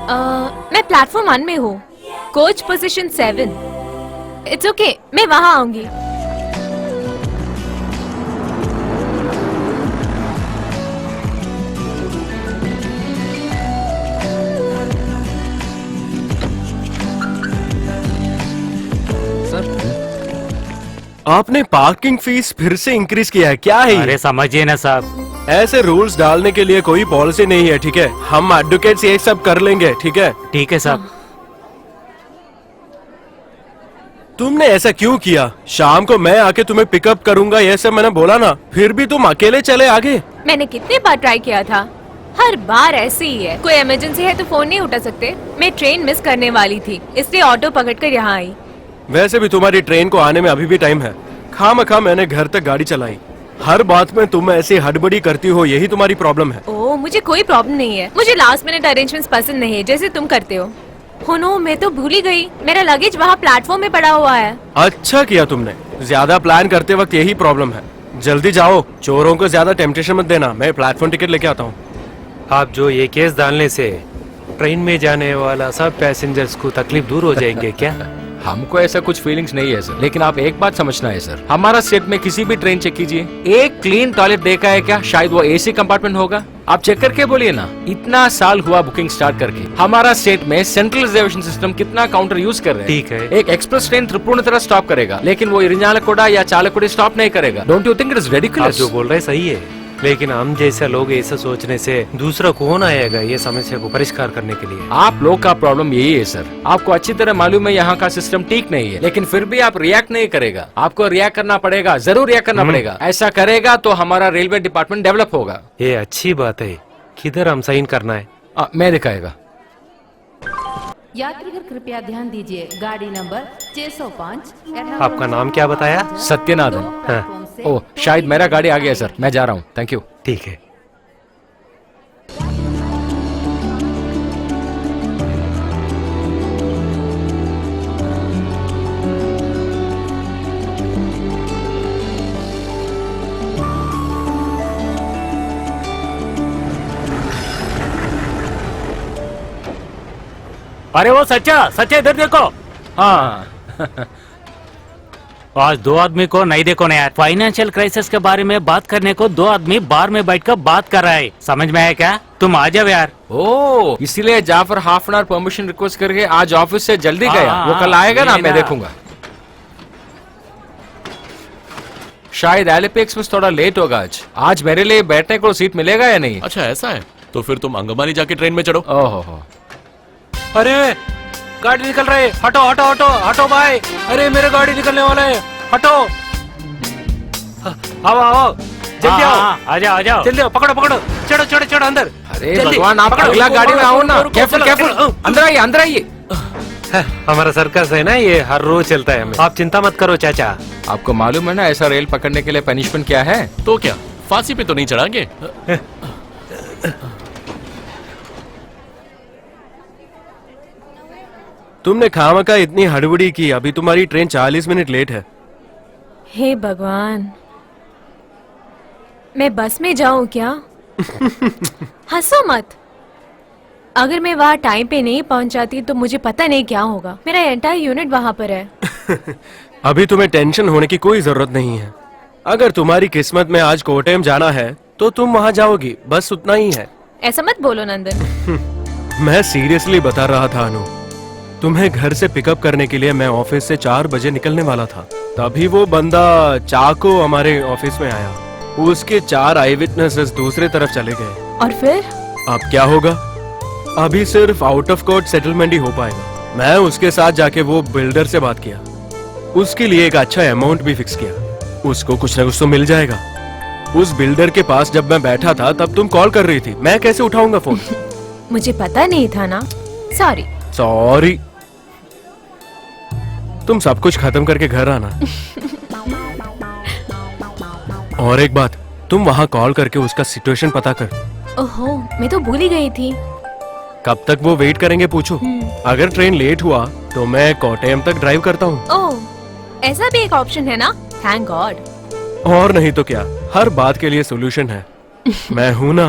मैं प्लेटफॉर्म 1 में हूँ, कोच पोजीशन 7। इट्स ओके, मैं वहाँ आऊंगी। आपने पार्किंग फीस फिर से इंक्रीज किया है, क्या है ये? अरे समझिए ना साहब, ऐसे रूल्स डालने के लिए कोई पॉलिसी नहीं है, ठीक है? हम एडवोकेट्स ये सब कर लेंगे, ठीक है? ठीक है साहब। तुमने ऐसा क्यों किया? शाम को मैं आके तुम्हें पिकअप करूंगा ये सब मैंने बोला ना, फिर भी तुम अकेले चले आगे। मैंने कितनी बार ट्राई किया था, हर बार ऐसे ही है। कोई इमरजेंसी है तो फोन नहीं उठा सकते। मैं ट्रेन मिस करने वाली थी, इसलिए ऑटो पकड़कर यहाँ आई। वैसे भी तुम्हारी ट्रेन को आने में अभी भी टाइम है। खामखा मैंने घर तक गाड़ी चलाई। हर बात में तुम ऐसी हड़बड़ी करती हो, यही तुम्हारी प्रॉब्लम है। ओह, मुझे कोई प्रॉब्लम नहीं है। मुझे लास्ट मिनट अरेंजमेंट्स पसंद नहीं है, जैसे तुम करते हो। नो, मैं तो भूल ही गई, मेरा लगेज वहाँ प्लेटफॉर्म में पड़ा हुआ है। अच्छा किया तुमने, ज्यादा प्लान करते वक्त यही प्रॉब्लम है। जल्दी जाओ, चोरों को ज्यादा टेम्पटेशन मत देना। मैं प्लेटफॉर्म टिकट लेके आता हूँ। आप जो ये केस डालने से ट्रेन में जाने वाला सब पैसेंजर्स को तकलीफ दूर हो जाएंगे क्या? हमको ऐसा कुछ फीलिंग्स नहीं है सर, लेकिन आप एक बात समझना है सर, हमारा सेट में किसी भी ट्रेन चेक कीजिए, एक क्लीन टॉयलेट देखा है क्या? शायद वो एसी कंपार्टमेंट होगा। आप चेक करके बोलिए ना। इतना साल हुआ बुकिंग स्टार्ट करके, हमारा स्टेट में सेंट्रल रिजर्वेशन सिस्टम कितना काउंटर यूज कर रहे हैं। ठीक है। एक एक्सप्रेस ट्रेन त्रिपुरा तरह स्टॉप करेगा, लेकिन वो इरिंजालकोड़ा या चालकोड़ी स्टॉप नहीं करेगा। Don't you think it is आप रेडिकुलस? जो बोल रहे सही है, लेकिन हम जैसे लोग ऐसा सोचने से दूसरा कौन आएगा ये समस्या को परिष्कार करने के लिए? आप लोग का प्रॉब्लम यही है सर। आपको अच्छी तरह मालूम है यहाँ का सिस्टम ठीक नहीं है, लेकिन फिर भी आप रिएक्ट नहीं करेगा। आपको रिएक्ट करना पड़ेगा, जरूर रिएक्ट करना पड़ेगा। ऐसा करेगा तो हमारा रेलवे डिपार्टमेंट डेवलप होगा। ये अच्छी बात है। किधर हम साइन करना है? मैं दिखाएगा। यात्रीगण कृपया ध्यान दीजिए, गाड़ी नंबर 605। आपका नाम क्या बताया? सत्यनाथन। हाँ। ओह, शायद मेरा गाड़ी आ गया सर, मैं जा रहा हूँ। Thank you. ठीक है। अरे वो सच्चा इधर देखो। हाँ आज दो आदमी को नहीं देखो ना यार। फाइनेंशियल क्राइसिस के बारे में बात करने को दो आदमी बार में बैठकर बात कर रहा है। समझ में आया क्या? तुम आ जाओ यार। ओह, इसीलिए Jafar half an hour permission request करके आज ऑफिस से जल्दी गया। हाँ, वो कल आएगा ना, नहीं मैं ना। देखूंगा। शायद एलिपेक्स में थोड़ा लेट होगा आज मेरे लिए बैठने को सीट मिलेगा या नहीं? अच्छा ऐसा है, तो फिर तुम अंगमानी जाके ट्रेन में चढ़ो। ओहो, अरे गाड़ी निकल रही है। हटो हटो हटो हटो भाई। अरे मेरे गाड़ी निकलने वाला है, हटो। आओ आओ जल्दी आओ। आ जाओ जल्दी आओ। पकड़ो पकड़ो, चढ़ो चढ़ो चढ़ो अंदर। अरे जल्दी, भगवान, आप पकड़ो। अगला गाड़ी में आओ ना। रुको, केयरफुल चलो, केयरफुल, चलो। अंदर आइए अंदर आइए। हमारा सर्कस है ना, ये हर रोज चलता है हमें। आप चिंता मत करो चाचा। आपको मालूम है ना ऐसा रेल पकड़ने के लिए पनिशमेंट क्या है? तो क्या फांसी पे तो नहीं चढ़ाएंगे? तुमने खामखा इतनी हड़बड़ी की, अभी तुम्हारी ट्रेन 40 मिनट लेट है। हे भगवान, मैं बस में जाऊं क्या? हंसो मत। अगर मैं वहाँ टाइम पे नहीं पहुँच जाती तो मुझे पता नहीं क्या होगा। मेरा एंटायर यूनिट वहाँ पर है। अभी तुम्हें टेंशन होने की कोई जरूरत नहीं है। अगर तुम्हारी किस्मत में आज कोटम जाना है तो तुम वहाँ जाओगी, बस उतना ही है। ऐसा मत बोलो नंदन। मैं सीरियसली बता रहा था अनु, तुम्हें घर से पिकअप करने के लिए मैं ऑफिस से 4 बजे निकलने वाला था। तभी वो बंदा चाको हमारे ऑफिस में आया। उसके 4 आई विटनेसेस दूसरे तरफ चले गए। और फिर? अब क्या होगा? अभी सिर्फ आउट ऑफ कोर्ट सेटलमेंट ही हो पाएगा। मैं उसके साथ जाके वो बिल्डर से बात किया, उसके लिए एक अच्छा अमाउंट भी फिक्स किया। उसको कुछ न कुछ तो मिल जाएगा। उस बिल्डर के पास जब मैं बैठा था तब तुम कॉल कर रही थी, मैं कैसे उठाऊंगा फोन? मुझे पता नहीं था ना, सॉरी। सॉरी। तुम सब कुछ खत्म करके घर आना। और एक बात, तुम वहाँ कॉल करके उसका सिचुएशन पता कर। ओहो, मैं तो भूल ही गई थी। कब तक वो वेट करेंगे पूछो। अगर ट्रेन लेट हुआ तो मैं कोटयम तक ड्राइव करता हूँ। ओह, ऐसा भी एक ऑप्शन है ना? Thank God. और नहीं तो क्या, हर बात के लिए सोल्यूशन है। मैं हूं ना।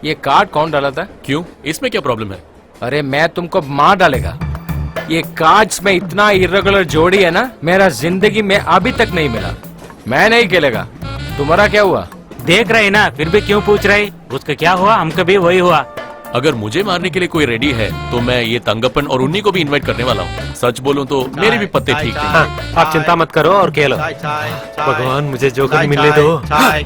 ये कार्ड कौन डाला था? क्यों, इसमें क्या प्रॉब्लम है? अरे मैं तुमको मार डालेगा। ये कार्ड्स में इतना इर्रेगुलर जोड़ी है ना, मेरा जिंदगी में अभी तक नहीं मिला। मैं नहीं खेलेगा। तुम्हारा क्या हुआ? देख रहे ना, फिर भी क्यों पूछ रहे? उसका क्या हुआ, हमको भी वही हुआ। अगर मुझे मारने के लिए कोई रेडी है तो मैं ये तंगपन और उन्हीं को भी इनवाइट करने वाला हूँ। सच बोलूं तो मेरे भी पत्ते ठीक नहीं। हाँ, आप चिंता मत करो और खेलो। भगवान मुझे जोकर मिलने दो। चाय।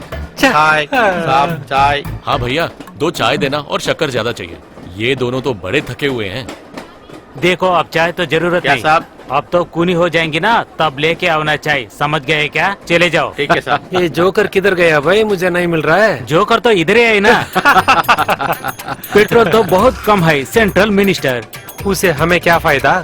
हाँ भैया, 2 चाय देना और शक्कर ज्यादा चाहिए। ये दोनों तो बड़े थके हुए हैं। देखो अब चाय तो जरूरत क्या नहीं, साहब? अब तो कूनी हो जाएंगी ना, तब लेके आना चाहिए। समझ गए क्या? चले जाओ। ठीक है साहब। ये जोकर किधर गया भाई, मुझे नहीं मिल रहा है। जोकर तो इधर ही है ना। पेट्रोल तो बहुत कम है, सेंट्रल मिनिस्टर। उसे हमें क्या फायदा?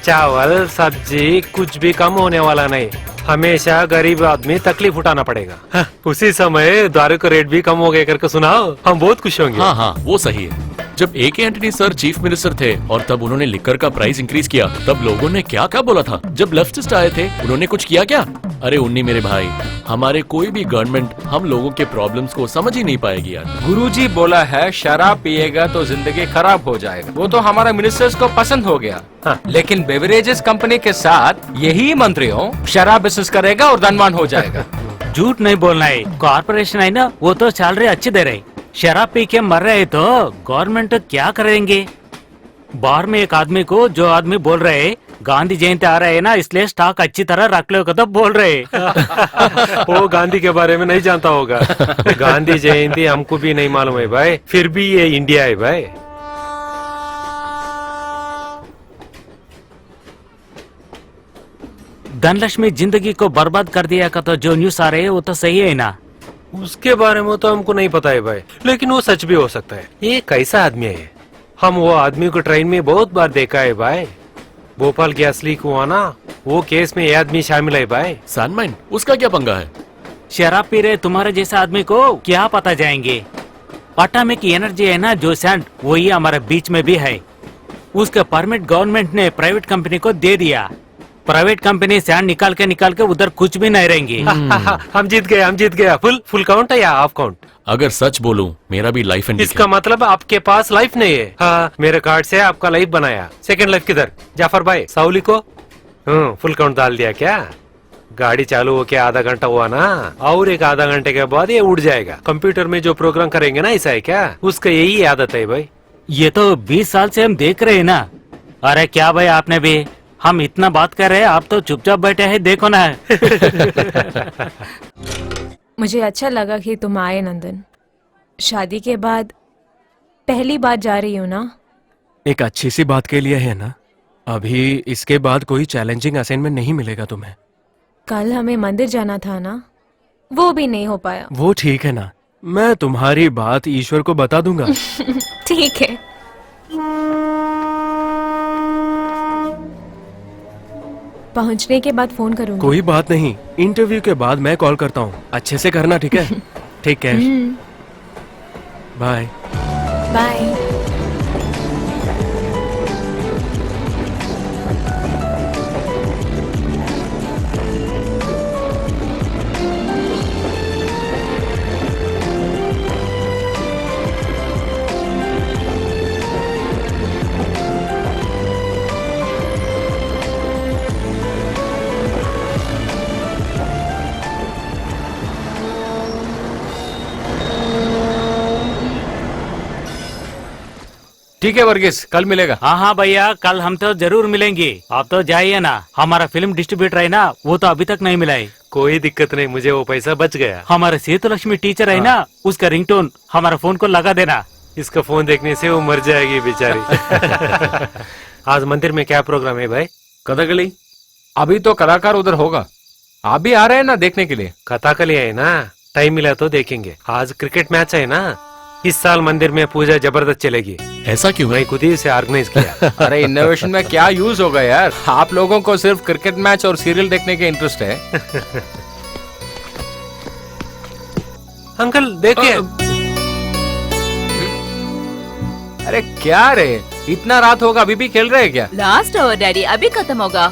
चावल सब्जी कुछ भी कम होने वाला नहीं, हमेशा गरीब आदमी तकलीफ उठाना पड़ेगा। हाँ, उसी समय दारू का रेट भी कम हो गया करके सुनाओ, हम बहुत खुश होंगे। हाँ हाँ, वो सही है। जब AK Antony sir chief minister थे और तब उन्होंने लिकर का प्राइस इंक्रीज किया, तब लोगों ने क्या क्या बोला था। जब लेफ्टिस्ट आए थे उन्होंने कुछ किया क्या? अरे उन्नी मेरे भाई, हमारे कोई भी गवर्नमेंट हम लोगों के प्रॉब्लम्स को समझ ही नहीं पाएगी यार। गुरुजी बोला है शराब पिएगा तो जिंदगी खराब हो जाएगा। वो तो हमारा मिनिस्टर्स को पसंद हो गया। हाँ, लेकिन बेवरेजेस कंपनी के साथ यही मंत्रियों शराब बिजनेस करेगा और धनवान हो जाएगा। झूठ नहीं बोलना है, कॉर्पोरेशन है ना, वो तो सैलरी अच्छी दे रही। शराब पी के मर रहे तो गवर्नमेंट क्या करेंगे? बार में एक आदमी को, जो आदमी बोल रहे गांधी जयंती आ रहे है ना, इसलिए स्टॉक अच्छी तरह रख लो तो बोल रहे। वो गांधी के बारे में नहीं जानता होगा। गांधी जयंती हमको भी नहीं मालूम है भाई, फिर भी ये इंडिया है भाई। धनलक्ष्मी जिंदगी को बर्बाद कर दिया का तो जो न्यूज आ रहे है वो तो सही है ना? उसके बारे में तो हमको नहीं पता है भाई, लेकिन वो सच भी हो सकता है। ये कैसा आदमी है? हम वो आदमी को ट्रेन में बहुत बार देखा है भाई। भोपाल गैस लीक हुआ ना, वो केस में ये आदमी शामिल है भाई। सैंडमाइन, उसका क्या पंगा है? शराब पी रहे तुम्हारे जैसे आदमी को क्या पता जाएंगे? एटॉमिक एनर्जी है ना जो सैंड, वही हमारे बीच में भी है। उसका परमिट गवर्नमेंट ने प्राइवेट कंपनी को दे दिया। प्राइवेट कंपनी सैंड निकाल के उधर कुछ भी नहीं रहेंगी। हम जीत गए। फुल काउंट है या हाफ काउंट? अगर सच बोलूं, मेरा भी लाइफ एंड इसका मतलब आपके पास लाइफ नहीं है। हाँ, मेरे कार्ड से आपका लाइफ बनाया। सेकंड लाइफ किधर? जाफर भाई, साउली को फुल काउंट डाल दिया क्या? गाड़ी चालू होके आधा घंटा हुआ ना, और एक आधा घंटे के बाद ये उड़ जाएगा। कंप्यूटर में जो प्रोग्राम करेंगे ना, ऐसा है क्या? उसका यही आदत है भाई। ये तो 20 साल से हम देख रहे हैं ना। अरे क्या भाई, आपने भी, हम इतना बात कर रहे हैं, आप तो चुपचाप बैठे हैं, देखो ना। मुझे अच्छा लगा कि तुम आए नंदन। शादी के बाद पहली बार जा रही हो ना? एक अच्छी सी बात के लिए है ना। अभी इसके बाद कोई चैलेंजिंग असाइनमेंट नहीं मिलेगा तुम्हें। कल हमें मंदिर जाना था ना, वो भी नहीं हो पाया। वो ठीक है ना, मैं तुम्हारी बात ईश्वर को बता दूंगा। ठीक है। पहुंचने के बाद फोन करूंगा। कोई बात नहीं, इंटरव्यू के बाद मैं कॉल करता हूँ। अच्छे से करना, ठीक है? ठीक है, बाय बाय। ठीक है वर्गीस, कल मिलेगा। हाँ हाँ भैया, कल हम तो जरूर मिलेंगे। आप तो जाइए ना, हमारा फिल्म डिस्ट्रीब्यूटर है ना, वो तो अभी तक नहीं मिला है। कोई दिक्कत नहीं, मुझे वो पैसा बच गया। हमारे सेतु लक्ष्मी टीचर है ना, उसका रिंगटोन हमारा फोन को लगा देना। इसका फोन देखने से वो मर जाएगी बेचारी। आज मंदिर में क्या प्रोग्राम है भाई? कथकली। अभी तो कलाकार उधर होगा। आप भी आ रहे हैं ना देखने के लिए? कथकली है ना, टाइम मिला तो देखेंगे। आज क्रिकेट मैच है ना, इस साल मंदिर में पूजा जबरदस्त चलेगी। ऐसा क्यों है? मैं खुद ही इसे ऑर्गेनाइज किया। अरे इनोवेशन में क्या यूज होगा यार? आप लोगों को सिर्फ क्रिकेट मैच और सीरियल देखने के इंटरेस्ट है। अंकल देखिए। अरे क्या रे, इतना रात होगा अभी भी खेल रहे हैं क्या? लास्ट ओवर डैडी, अभी खत्म होगा।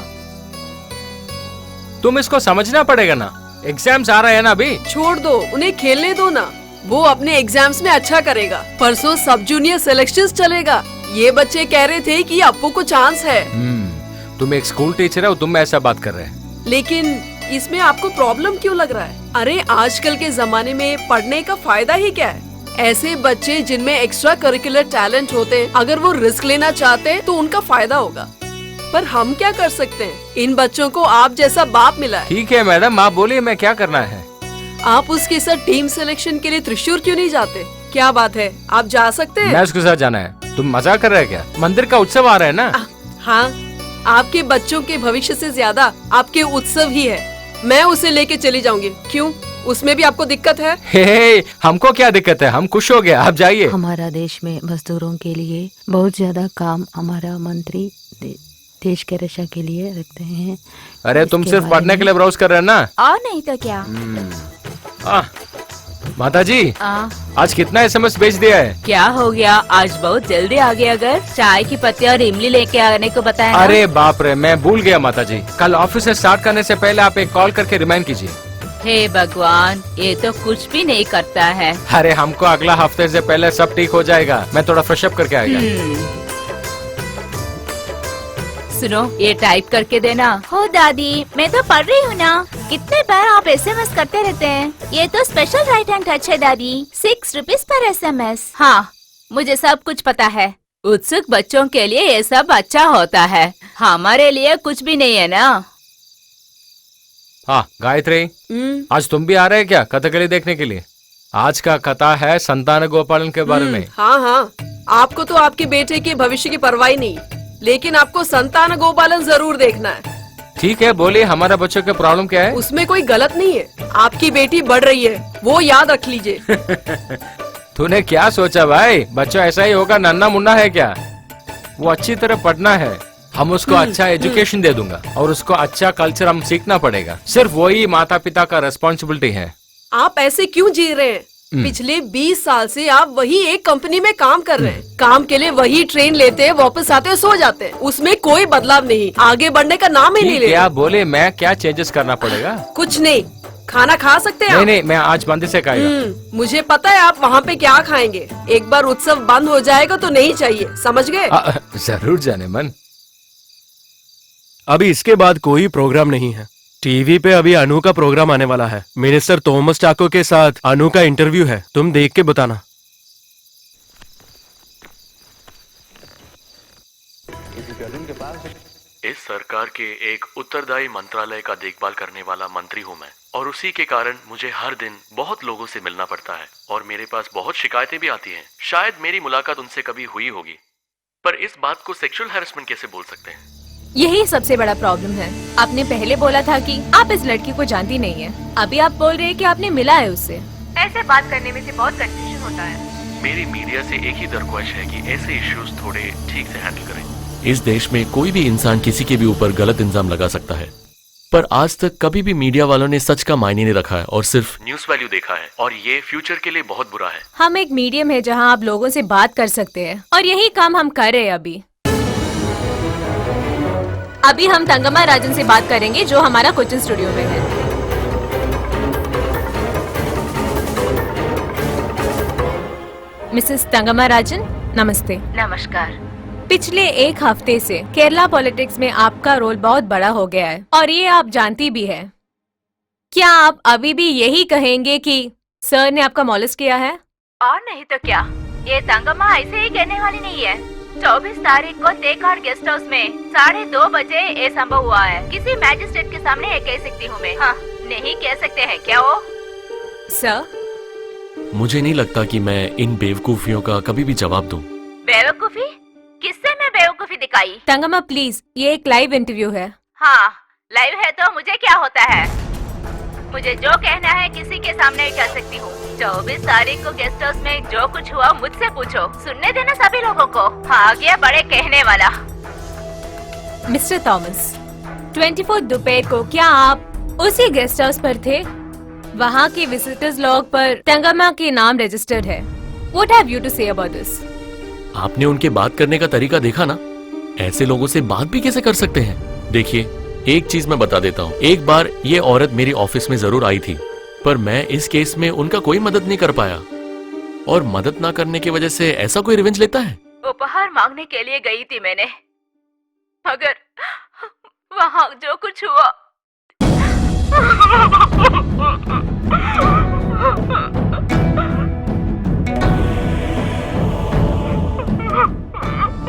तुम इसको समझना पड़ेगा ना, एग्जाम्स आ रहे हैं ना अभी। छोड़ दो, उन्हें खेलने दो ना। वो अपने एग्जाम्स में अच्छा करेगा। परसों सब जूनियर सिलेक्शंस चलेगा। ये बच्चे कह रहे थे कि अप्पू को चांस है। तुम एक स्कूल टीचर है और तुम ऐसा बात कर रहे हैं। लेकिन इसमें आपको प्रॉब्लम क्यों लग रहा है? अरे आजकल के जमाने में पढ़ने का फायदा ही क्या है? ऐसे बच्चे जिनमें एक्स्ट्रा करिकुलर टैलेंट होते हैं, अगर वो रिस्क लेना चाहते हैं तो उनका फायदा होगा। पर हम क्या कर सकते हैं? इन बच्चों को आप जैसा बाप मिला है। ठीक है मैडम, आप बोलिए मैं क्या करना है। आप उसके साथ टीम सिलेक्शन के लिए त्रिशूर क्यों नहीं जाते? क्या बात है, आप जा सकते हैं। मैं उसके साथ जाना है? तुम मजाक कर रहे हैं क्या? मंदिर का उत्सव आ रहा है ना। हाँ, आपके बच्चों के भविष्य से ज्यादा आपके उत्सव ही है। मैं उसे लेके चली जाऊंगी। क्यों, उसमें भी आपको दिक्कत है? हे, हमको क्या दिक्कत है, हम खुश हो गए, आप जाइए। हमारा देश में मजदूरों के लिए बहुत ज्यादा काम हमारा मंत्री देश के रक्षा के लिए रखते हैं। अरे तुम इसके सिर्फ बारे पढ़ने में- के लिए ब्राउज कर रहे हैं ना। और नहीं तो क्या। माता जी, आज कितना एसएमएस भेज दिया है? क्या हो गया, आज बहुत जल्दी आ गया। अगर चाय की पत्ती और इमली लेके आने को बताया ना? अरे बाप रे, मैं भूल गया माता जी। कल ऑफिस से स्टार्ट करने से पहले आप एक कॉल करके रिमाइंड कीजिए। हे भगवान, ये तो कुछ भी नहीं करता है। अरे हमको अगला हफ्ते से पहले सब ठीक हो जाएगा। मैं थोड़ा फ्रेश अप करके आएगा। सुनो, ये टाइप करके देना। हो दादी, मैं तो पढ़ रही हूँ ना। कितने बार आप एसएमएस करते रहते हैं। ये तो स्पेशल राइट हैंड टच है दादी। 6 रुपीज पर एसएमएस। हाँ, मुझे सब कुछ पता है। उत्सुक बच्चों के लिए ये सब अच्छा होता है, हमारे लिए कुछ भी नहीं है ना। हाँ गायत्री, आज तुम भी आ रहे हैं क्या कथकली देखने के लिए? आज का कथा है संतान गोपालन के बारे में। हाँ हाँ, आपको तो आपके बेटे के भविष्य की परवाह नहीं, लेकिन आपको संतान गोपालन जरूर देखना है। ठीक है, बोलिए हमारा बच्चों के प्रॉब्लम क्या है? उसमें कोई गलत नहीं है। आपकी बेटी बढ़ रही है, वो याद रख लीजिए। तूने क्या सोचा भाई, बच्चा ऐसा ही होगा, नन्ना मुन्ना है क्या? वो अच्छी तरह पढ़ना है, हम उसको अच्छा एजुकेशन दे दूंगा और उसको अच्छा कल्चर हम सीखना पड़ेगा। सिर्फ वही माता पिता का रेस्पॉन्सिबिलिटी है। आप ऐसे क्यों जी रहे हैं? पिछले 20 साल से आप वही एक कंपनी में काम कर रहे हैं। काम के लिए वही ट्रेन लेते हैं, वापस आते हैं, सो जाते हैं। उसमें कोई बदलाव नहीं, आगे बढ़ने का नाम ही नहीं लेते। क्या बोले, मैं क्या चेंजेस करना पड़ेगा? कुछ नहीं, खाना खा सकते हैं नहीं आप? नहीं, मैं आज मंदिर से खाएगा। मुझे पता है आप वहाँ पे क्या खाएंगे। एक बार उत्सव बंद हो जाएगा तो नहीं चाहिए, समझ गए? जरूर जाने मन। अभी इसके बाद कोई प्रोग्राम नहीं है। टीवी पे अभी अनु का प्रोग्राम आने वाला है। मिनिस्टर थॉमस चाको के साथ अनु का इंटरव्यू है, तुम देख के बताना। इस सरकार के एक उत्तरदायी मंत्रालय का देखभाल करने वाला मंत्री हूँ मैं, और उसी के कारण मुझे हर दिन बहुत लोगों से मिलना पड़ता है और मेरे पास बहुत शिकायतें भी आती हैं। शायद मेरी मुलाकात उनसे कभी हुई होगी, पर इस बात को सेक्सुअल हैरेसमेंट कैसे बोल सकते हैं? यही सबसे बड़ा प्रॉब्लम है। आपने पहले बोला था कि आप इस लड़की को जानती नहीं है, अभी आप बोल रहे हैं कि आपने मिला है उससे। ऐसे बात करने में से बहुत कंफ्यूजन होता है। मेरी मीडिया से एक ही दरख्वास्त है कि ऐसे इश्यूज थोड़े ठीक से हैंडल करें। इस देश में कोई भी इंसान किसी के भी ऊपर गलत इल्जाम लगा सकता है, पर आज तक कभी भी मीडिया वालों ने सच का मायने नहीं रखा है और सिर्फ न्यूज वैल्यू देखा है, और ये फ्यूचर के लिए बहुत बुरा है। हम एक मीडियम है जहां आप लोगों से बात कर सकते हैं, और यही काम हम कर रहे हैं अभी हम तंगमा राजन से बात करेंगे जो हमारा कोचिंग स्टूडियो में है। मिसेस तंगमा राजन, नमस्ते। नमस्कार। पिछले एक हफ्ते से केरला पॉलिटिक्स में आपका रोल बहुत बड़ा हो गया है और ये आप जानती भी है। क्या आप अभी भी यही कहेंगे कि सर ने आपका मॉलेस्ट किया है? और नहीं तो क्या, ये तंगमा ऐसे ही कहने वाली नहीं है। 24 तारीख को तेकाड़ गेस्ट हाउस में 2:30 बजे ये संभव हुआ है। किसी मैजिस्ट्रेट के सामने ये कह सकती हूँ मैं। हाँ, नहीं कह सकते हैं क्या वो? सर, मुझे नहीं लगता कि मैं इन बेवकूफियों का कभी भी जवाब दूं। बेवकूफी? किससे मैं बेवकूफी दिखाई? तंगमा प्लीज, ये एक लाइव इंटरव्यू है। हाँ, लाइव है तो मुझे क्या होता है? मुझे जो कहना है किसी के सामने ही कह सकती हूँ। 24 तारीख को गेस्ट हाउस में जो कुछ हुआ मुझसे पूछो, सुनने देना सभी लोगों को। हाँ, गया बड़े कहने वाला। मिस्टर थॉमस, 24 दोपहर को क्या आप उसी गेस्ट हाउस पर थे? वहाँ के विजिटर्स लॉग पर तंगमा के नाम रजिस्टर्ड है। What have you to say about this? आपने उनके बात करने का तरीका देखा ना, ऐसे लोगों से बात भी कैसे कर सकते हैं? देखिए, एक चीज मैं बता देता हूँ, एक बार ये औरत मेरी ऑफिस में जरूर आई थी, पर मैं इस केस में उनका कोई मदद नहीं कर पाया। और मदद ना करने की वजह से ऐसा कोई रिवेंज लेता है? उपहार मांगने के लिए गई थी मैंने, मगर वहाँ जो कुछ हुआ।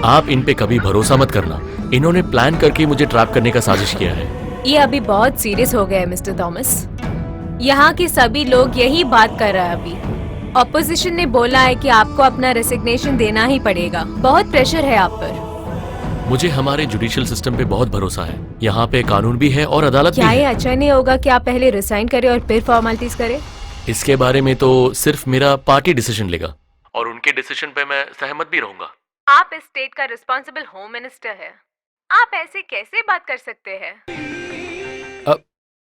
आप इन पे कभी भरोसा मत करना। इन्होंने प्लान करके मुझे ट्रैप करने का साजिश किया है। ये अभी बहुत सीरियस हो गया है मिस्टर थॉमस। यहाँ के सभी लोग यही बात कर रहे हैं अभी। ऑपोजिशन ने बोला है कि आपको अपना रेसिग्नेशन देना ही पड़ेगा। बहुत प्रेशर है आप पर। मुझे हमारे जुडिशियल सिस्टम पे बहुत भरोसा है। यहाँ पे कानून भी है और अदालत भी क्या ये है। अच्छा नहीं होगा कि आप पहले रिजाइन करें और फिर फॉर्मेलिटीज करें? इसके बारे में तो सिर्फ मेरा पार्टी डिसीजन लेगा और उनके डिसीजन पे मैं सहमत भी रहूंगा। आप इस स्टेट का रिस्पॉन्सिबल होम मिनिस्टर है, आप ऐसे कैसे बात कर सकते हैं?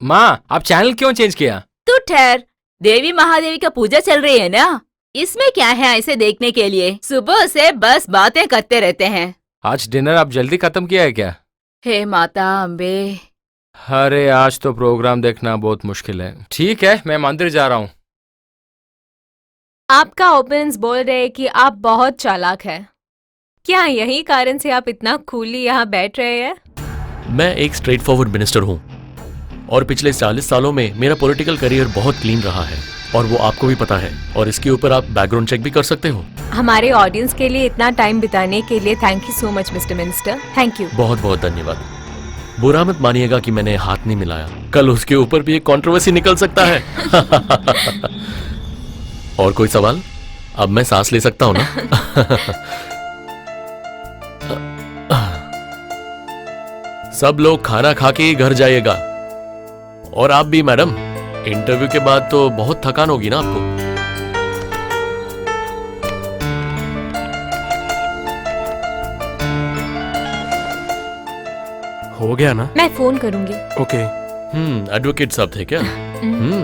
माँ, आप चैनल क्यों चेंज किया? तू ठहर, देवी महादेवी का पूजा चल रही है ना, इसमें क्या है ऐसे देखने के लिए? सुबह से बस बातें करते रहते हैं। आज डिनर आप जल्दी खत्म किया है क्या? हे माता अम्बे। अरे आज तो प्रोग्राम देखना बहुत मुश्किल है। ठीक है, मैं मंदिर जा रहा हूँ। आपका ओपोनेंट्स बोल रहे हैं कि आप बहुत चालाक हैं। क्या यही कारण से आप इतना कूली यहाँ बैठ रहे हैं? मैं एक स्ट्रेट फॉरवर्ड मिनिस्टर हूँ और पिछले 40 सालों में मेरा पॉलिटिकल करियर बहुत क्लीन रहा है और वो आपको भी पता है। और इसके ऊपर आप बैकग्राउंड चेक भी कर सकते हो। हमारे ऑडियंस के लिए इतना टाइम बिताने के लिए thank you so much mister minister. Thank you. बहुत बहुत धन्यवाद। बुरा मत मानिएगा कि मैंने हाथ नहीं मिलाया, कल उसके ऊपर भी एक कंट्रोवर्सी निकल सकता है। और कोई सवाल? अब मैं सांस ले सकता हूँ ना? सब लोग खाना खा के ही घर जाइएगा और आप भी मैडम। इंटरव्यू के बाद तो बहुत थकान होगी ना आपको। हो गया ना? मैं फोन करूंगी। ओके। एडवोकेट साहब थे क्या?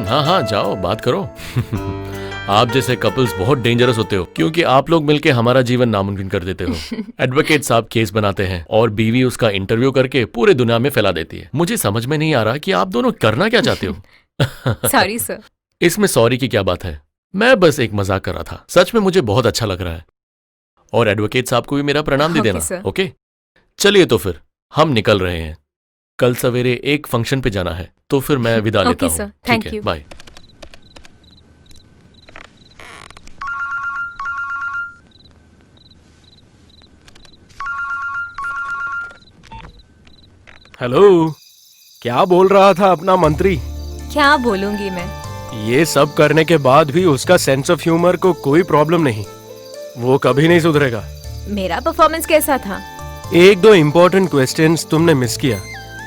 हाँ हाँ, जाओ बात करो। आप जैसे कपल्स बहुत डेंजरस होते हो क्योंकि आप लोग मिलके हमारा जीवन नामुमकिन कर देते हो। एडवोकेट साहब केस बनाते हैं और बीवी उसका इंटरव्यू करके पूरे दुनिया में फैला देती है। मुझे समझ में नहीं आ रहा कि आप दोनों करना क्या चाहते हो। Sorry sir. इसमें सॉरी की क्या बात है? मैं बस एक मजाक कर रहा था। सच में मुझे बहुत अच्छा लग रहा है। और एडवोकेट साहब को भी मेरा प्रणाम दे देना। ओके, चलिए तो फिर हम निकल रहे हैं। कल सवेरे एक फंक्शन पे जाना है, तो फिर मैं विदा लेता हूँ। Sir, thank you. Bye. Hello, क्या बोल रहा था अपना मंत्री? क्या बोलूंगी मैं? ये सब करने के बाद भी उसका सेंस ऑफ ह्यूमर को कोई प्रॉब्लम नहीं। वो कभी नहीं सुधरेगा। मेरा परफॉर्मेंस कैसा था? एक दो इम्पोर्टेंट क्वेश्चंस तुमने मिस किया।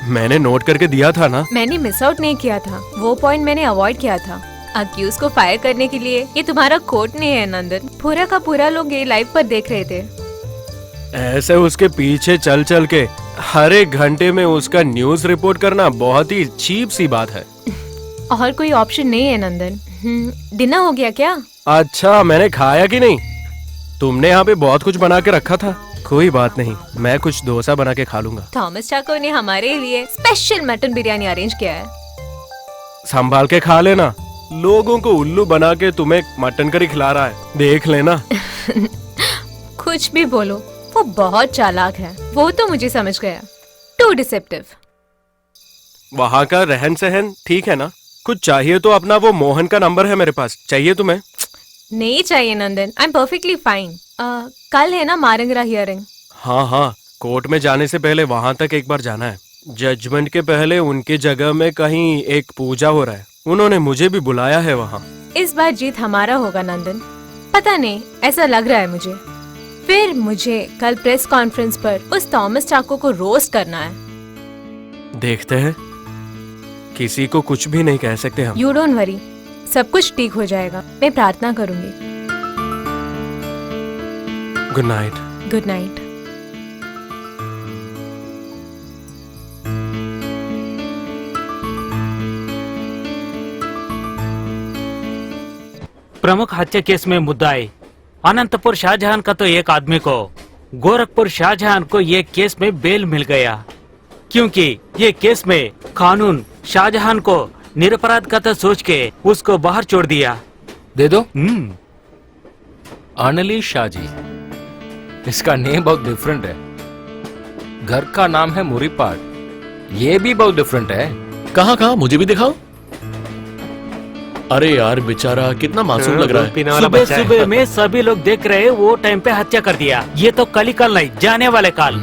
मैंने नोट करके दिया था ना। मैंने मिस आउट नहीं किया था, वो पॉइंट मैंने अवॉइड किया था। अक्यूज को फायर करने के लिए ये तुम्हारा कोर्ट नहीं है नंदन। पूरा का पूरा लोग ये लाइव पर देख रहे थे। ऐसे उसके पीछे चल चल के हर एक घंटे में उसका न्यूज रिपोर्ट करना बहुत ही चीप सी बात है। और कोई ऑप्शन नहीं है नंदन। डिनर हो गया क्या? अच्छा, मैंने खाया कि नहीं? तुमने यहाँ पे बहुत कुछ बना के रखा था। कोई बात नहीं, मैं कुछ डोसा बना के खा लूंगा। थॉमस चाको ने हमारे लिए स्पेशल मटन बिरयानी अरेंज किया है। संभाल के खा लेना। लोगों को उल्लू बना के तुम्हें मटन करी खिला रहा है, देख लेना। कुछ भी बोलो, वो बहुत चालाक है। वो तो मुझे समझ गया। Too deceptive. वहाँ का रहन सहन ठीक है ना? कुछ चाहिए तो अपना वो मोहन का नंबर है मेरे पास, चाहिए तुम्हें? नहीं चाहिए नंदन, आई एम परफेक्टली फाइन। कल है ना मारंगरा हियरिंग? हाँ हाँ, कोर्ट में जाने से पहले वहाँ तक एक बार जाना है। जजमेंट के पहले उनकी जगह में कहीं एक पूजा हो रहा है। उन्होंने मुझे भी बुलाया है वहाँ। इस बार जीत हमारा होगा नंदन। पता नहीं, ऐसा लग रहा है मुझे। फिर मुझे कल प्रेस कॉन्फ्रेंस पर उस थॉमस चाको को रोस्ट करना है। देखते हैं, किसी को कुछ भी नहीं कह सकते हम। यू डोंट वरी, सब कुछ ठीक हो जाएगा। मैं प्रार्थना करूंगी। Good night. Good night. प्रमुख हत्या केस में मुद्दाई अनंतपुर शाहजहां का तो एक आदमी को, गोरखपुर शाहजहां को ये केस में बेल मिल गया क्योंकि ये केस में कानून शाहजहां को निरपराध का तो सोच के उसको बाहर छोड़ दिया। दे दो। अनली शाह जी। इसका नेम बहुत डिफरेंट है। घर का नाम है मुरीपाट। ये भी बहुत डिफरेंट है। कहाँ मुझे भी दिखाओ। अरे यार बेचारा कितना मासूम लग रहा है। पीने वाला सुबह बच्चा है। सुबह में सभी लोग देख रहे वो टाइम पे हत्या कर दिया। ये तो कल ही कल नहीं, जाने वाले कल।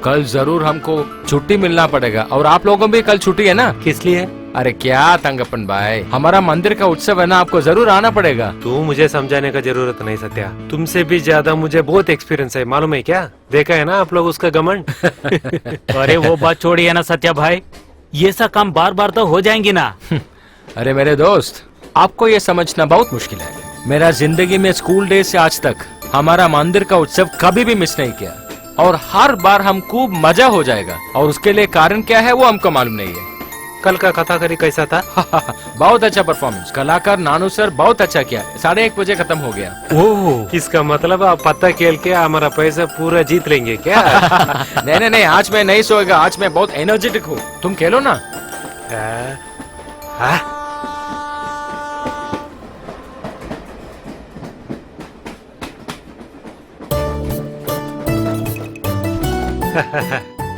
कल जरूर हमको छुट्टी मिलना पड़ेगा और आप लोगों भी कल छुट्टी है ना? किस लिए? अरे क्या तंगप्पन भाई, हमारा मंदिर का उत्सव है ना, आपको जरूर आना पड़ेगा। तू मुझे समझाने का जरूरत नहीं सत्या, तुमसे भी ज्यादा मुझे बहुत एक्सपीरियंस है, मालूम है क्या? देखा है ना आप लोग उसका घमंड। अरे वो बात छोड़िए ना सत्या भाई, ये सब काम बार बार तो हो जाएंगी ना। अरे मेरे दोस्त, आपको ये समझना बहुत मुश्किल है। मेरा जिंदगी में स्कूल डे से आज तक हमारा मंदिर का उत्सव कभी भी मिस नहीं किया और हर बार हम खूब मजा हो जाएगा। और उसके लिए कारण क्या है वो हमको मालूम नहीं है। कल का कथाकरी कैसा था? बहुत अच्छा परफॉर्मेंस। कलाकार नानू सर बहुत अच्छा किया। 1:30 बजे खत्म हो गया। ओह, इसका मतलब आप पत्ता खेल के हमारा पैसा पूरा जीत लेंगे क्या? नहीं, आज मैं नहीं सोएगा। आज मैं बहुत एनर्जेटिक हूँ। तुम खेलो ना।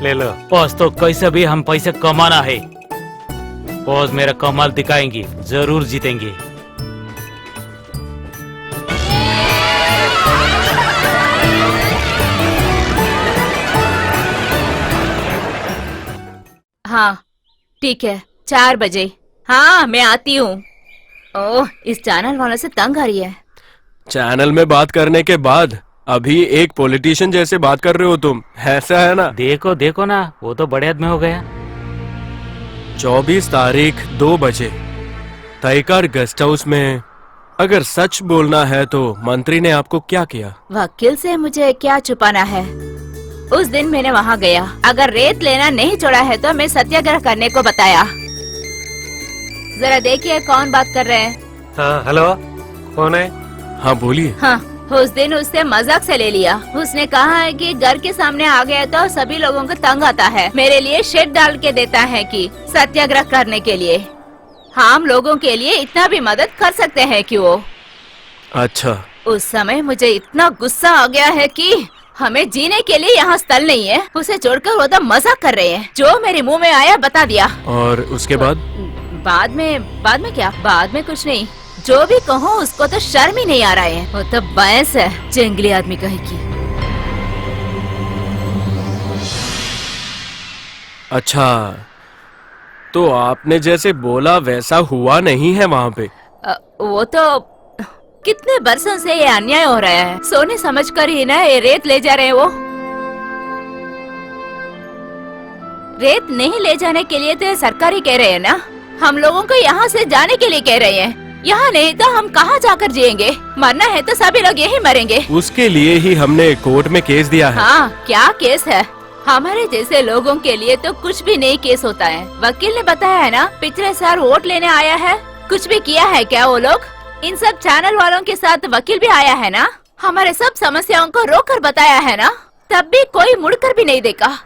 ले लो। बॉस तो कैसे भी हम पैसे कमाना है। बॉस मेरा कमाल दिखाएंगे, जरूर जीतेंगे। हाँ ठीक है, 4 बजे। हाँ मैं आती हूँ। ओह, इस चैनल वालों से तंग आ रही है। चैनल में बात करने के बाद अभी एक पॉलिटिशियन जैसे बात कर रहे हो तुम, ऐसा है ना? देखो ना, वो तो बड़े आदमी हो गया। 24 तारीख 2 बजे तयकार गेस्ट हाउस में। अगर सच बोलना है तो मंत्री ने आपको क्या किया? वकील से मुझे क्या छुपाना है। उस दिन मैंने वहाँ गया, अगर रेत लेना नहीं छोड़ा है तो मैं सत्याग्रह करने को बताया। जरा देखिए कौन बात कर रहे हैं। हाँ हेलो, कौन है? हाँ बोलिए। हाँ, उस दिन उससे मजाक से ले लिया। उसने कहा है कि घर के सामने आ गया तो सभी लोगों को तंग आता है। मेरे लिए शेड डाल के देता है कि सत्याग्रह करने के लिए। हम लोगों के लिए इतना भी मदद कर सकते हैं कि वो। अच्छा। उस समय मुझे इतना गुस्सा आ गया है कि हमें जीने के लिए यहाँ स्थल नहीं है। उसे छोड़कर वो तो मजाक कर रहे हैं। जो मेरे मुंह में आया बता दिया। और उसके बाद? बाद में क्या? बाद में कुछ नहीं। जो भी कहो उसको तो शर्म ही नहीं आ रहा है। वो तो भैंस है, जंगली आदमी कहेगी। अच्छा, तो आपने जैसे बोला वैसा हुआ नहीं है वहाँ पे? वो तो कितने बरसों से ये अन्याय हो रहा है। सोने समझकर ही ना ये रेत ले जा रहे हैं। वो रेत नहीं ले जाने के लिए तो सरकार ही कह रहे हैं ना। हम लोगों को यहाँ से जाने के लिए कह रहे हैं। यहाँ नहीं तो हम कहाँ जाकर जिएंगे? मरना है तो सभी लोग यही मरेंगे। उसके लिए ही हमने कोर्ट में केस दिया है। हाँ, क्या केस है? हमारे जैसे लोगों के लिए तो कुछ भी नहीं केस होता है। वकील ने बताया है ना, पिछले साल वोट लेने आया है। कुछ भी किया है क्या वो लोग? इन सब चैनल वालों के साथ वकील भी आया है ना। हमारे सब समस्याओं को रोक कर बताया है ना, तब भी कोई मुड़कर भी नहीं देखा।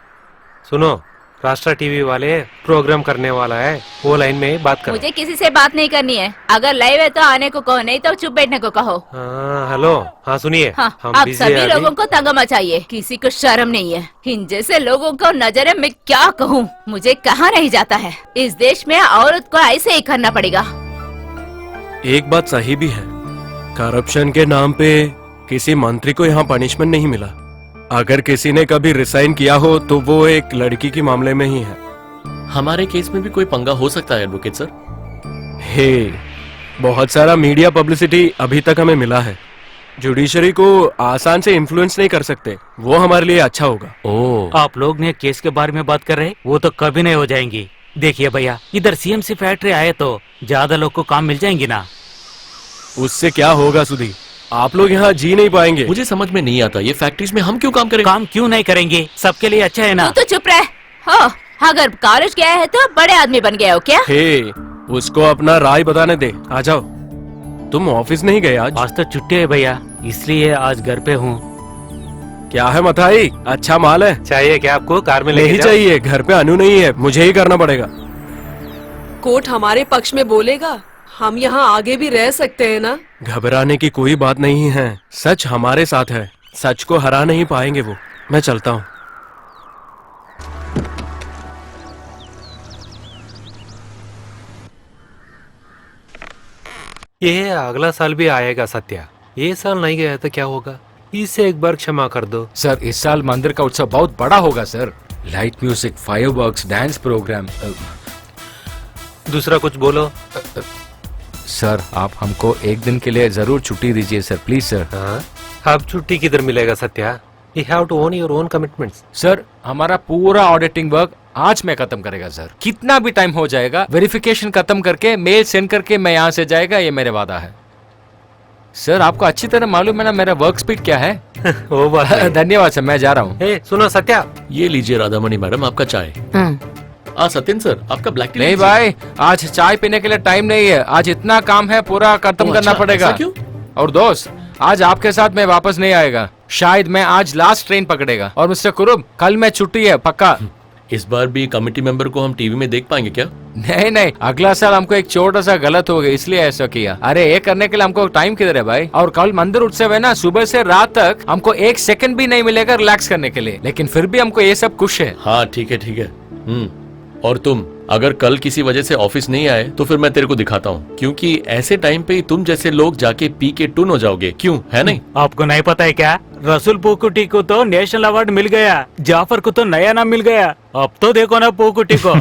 सुनो, राष्ट्र टीवी वाले प्रोग्राम करने वाला है, वो लाइन में बात कर। मुझे किसी से बात नहीं करनी है। अगर लाइव है तो आने को कहो, नहीं तो चुप बैठने को कहो। हाँ हेलो, हाँ सुनिए। हाँ, हम अब busy सभी हैं अभी। लोगों को तंग मचाइए। किसी को शर्म नहीं है। इन जैसे लोगों को नजर में क्या कहूँ, मुझे कहा नहीं जाता है। इस देश में औरत को ऐसे ही करना पड़ेगा। एक बात सही भी है, करप्शन के नाम पे किसी मंत्री को यहाँ पनिशमेंट नहीं मिला। अगर किसी ने कभी रिसाइन किया हो तो वो एक लड़की के मामले में ही है। हमारे केस में भी कोई पंगा हो सकता है एडवोकेट सर? हे, बहुत सारा मीडिया पब्लिसिटी अभी तक हमें मिला है। जुडिशरी को आसान से इन्फ्लुएंस नहीं कर सकते, वो हमारे लिए अच्छा होगा। ओह, आप लोग ने केस के बारे में बात कर रहे, वो तो कभी नहीं हो जाएंगी। देखिए भैया, इधर सीएमसी फैक्ट्री आए तो ज्यादा लोग को काम मिल जाएंगी ना। उससे क्या होगा सुधी? आप लोग यहाँ जी नहीं पाएंगे। मुझे समझ में नहीं आता, ये फैक्ट्रीज में हम क्यों काम करेंगे? काम क्यों नहीं करेंगे? सबके लिए अच्छा है ना। तू तो चुप रह। हो, अगर कॉलेज गया है तो बड़े आदमी बन गया हो क्या? हे, उसको अपना राय बताने दे। आ जाओ। तुम ऑफिस नहीं गए आज? आज तो छुट्टी है भैया, इसलिए आज घर पे हूँ। क्या है मथाई, अच्छा माल है? चाहिए क्या आपको? कार में लेके नहीं जाओ। चाहिए, घर पे अनु नहीं है, मुझे ही करना पड़ेगा। कोर्ट हमारे पक्ष में बोलेगा। हम यहाँ आगे भी रह सकते हैं ना? घबराने की कोई बात नहीं है, सच हमारे साथ है, सच को हरा नहीं पाएंगे वो। मैं चलता हूँ। ये अगला साल भी आएगा सत्या। ये साल नहीं गया तो क्या होगा? इसे एक बार क्षमा कर दो। सर इस साल मंदिर का उत्सव बहुत बड़ा होगा sir. Light music, fireworks, dance programme. दूसरा कुछ बोलो। सर आप हमको एक दिन के लिए जरूर छुट्टी दीजिए सर, प्लीज सर। हाँ? अब छुट्टी किधर मिलेगा Satya? You have to own your own commitments. Sir हमारा पूरा ऑडिटिंग वर्क आज मैं खत्म करेगा सर। कितना भी टाइम हो जाएगा, वेरिफिकेशन खत्म करके मेल सेंड करके मैं यहाँ से जाएगा, ये मेरे वादा है। सर आपको अच्छी तरह मालूम है ना मेरा वर्क स्पीड क्या है। वो बात है। धन्यवाद सर, मैं जा रहा हूँ। सुनो सत्या, ये लीजिए राधामणि मैडम आपका चाय। सत्यन सर आपका ब्लैक टी। नहीं भाई, आज चाय पीने के लिए टाइम नहीं है, आज इतना काम है पूरा खत्म करना पड़ेगा। क्यों? और दोस्त आज आपके साथ मैं वापस नहीं आएगा, शायद मैं आज लास्ट ट्रेन पकड़ेगा। और मिस्टर कुरुब कल मैं छुट्टी है पक्का। इस बार भी कमेटी मेंबर को हम टीवी में देख पाएंगे क्या? नहीं, अगला साल हमको एक छोटा सा गलत हो गया इसलिए ऐसा किया। अरे ये करने के लिए हमको टाइम किधर है भाई? और कल मंदिर उत्सव है ना, सुबह से रात तक हमको एक सेकंड भी नहीं मिलेगा रिलैक्स करने के लिए, लेकिन फिर भी हमको ये सब खुश है। हाँ ठीक है। और तुम अगर कल किसी वजह से ऑफिस नहीं आए तो फिर मैं तेरे को दिखाता हूँ, क्योंकि ऐसे टाइम पे तुम जैसे लोग जाके पी के टून हो जाओगे। क्यों, है नहीं? आपको नहीं पता है क्या? रसूल पोकुटी को तो नेशनल अवार्ड मिल गया, जाफर को तो नया नाम मिल गया। अब तो देखो ना पोकुटी को।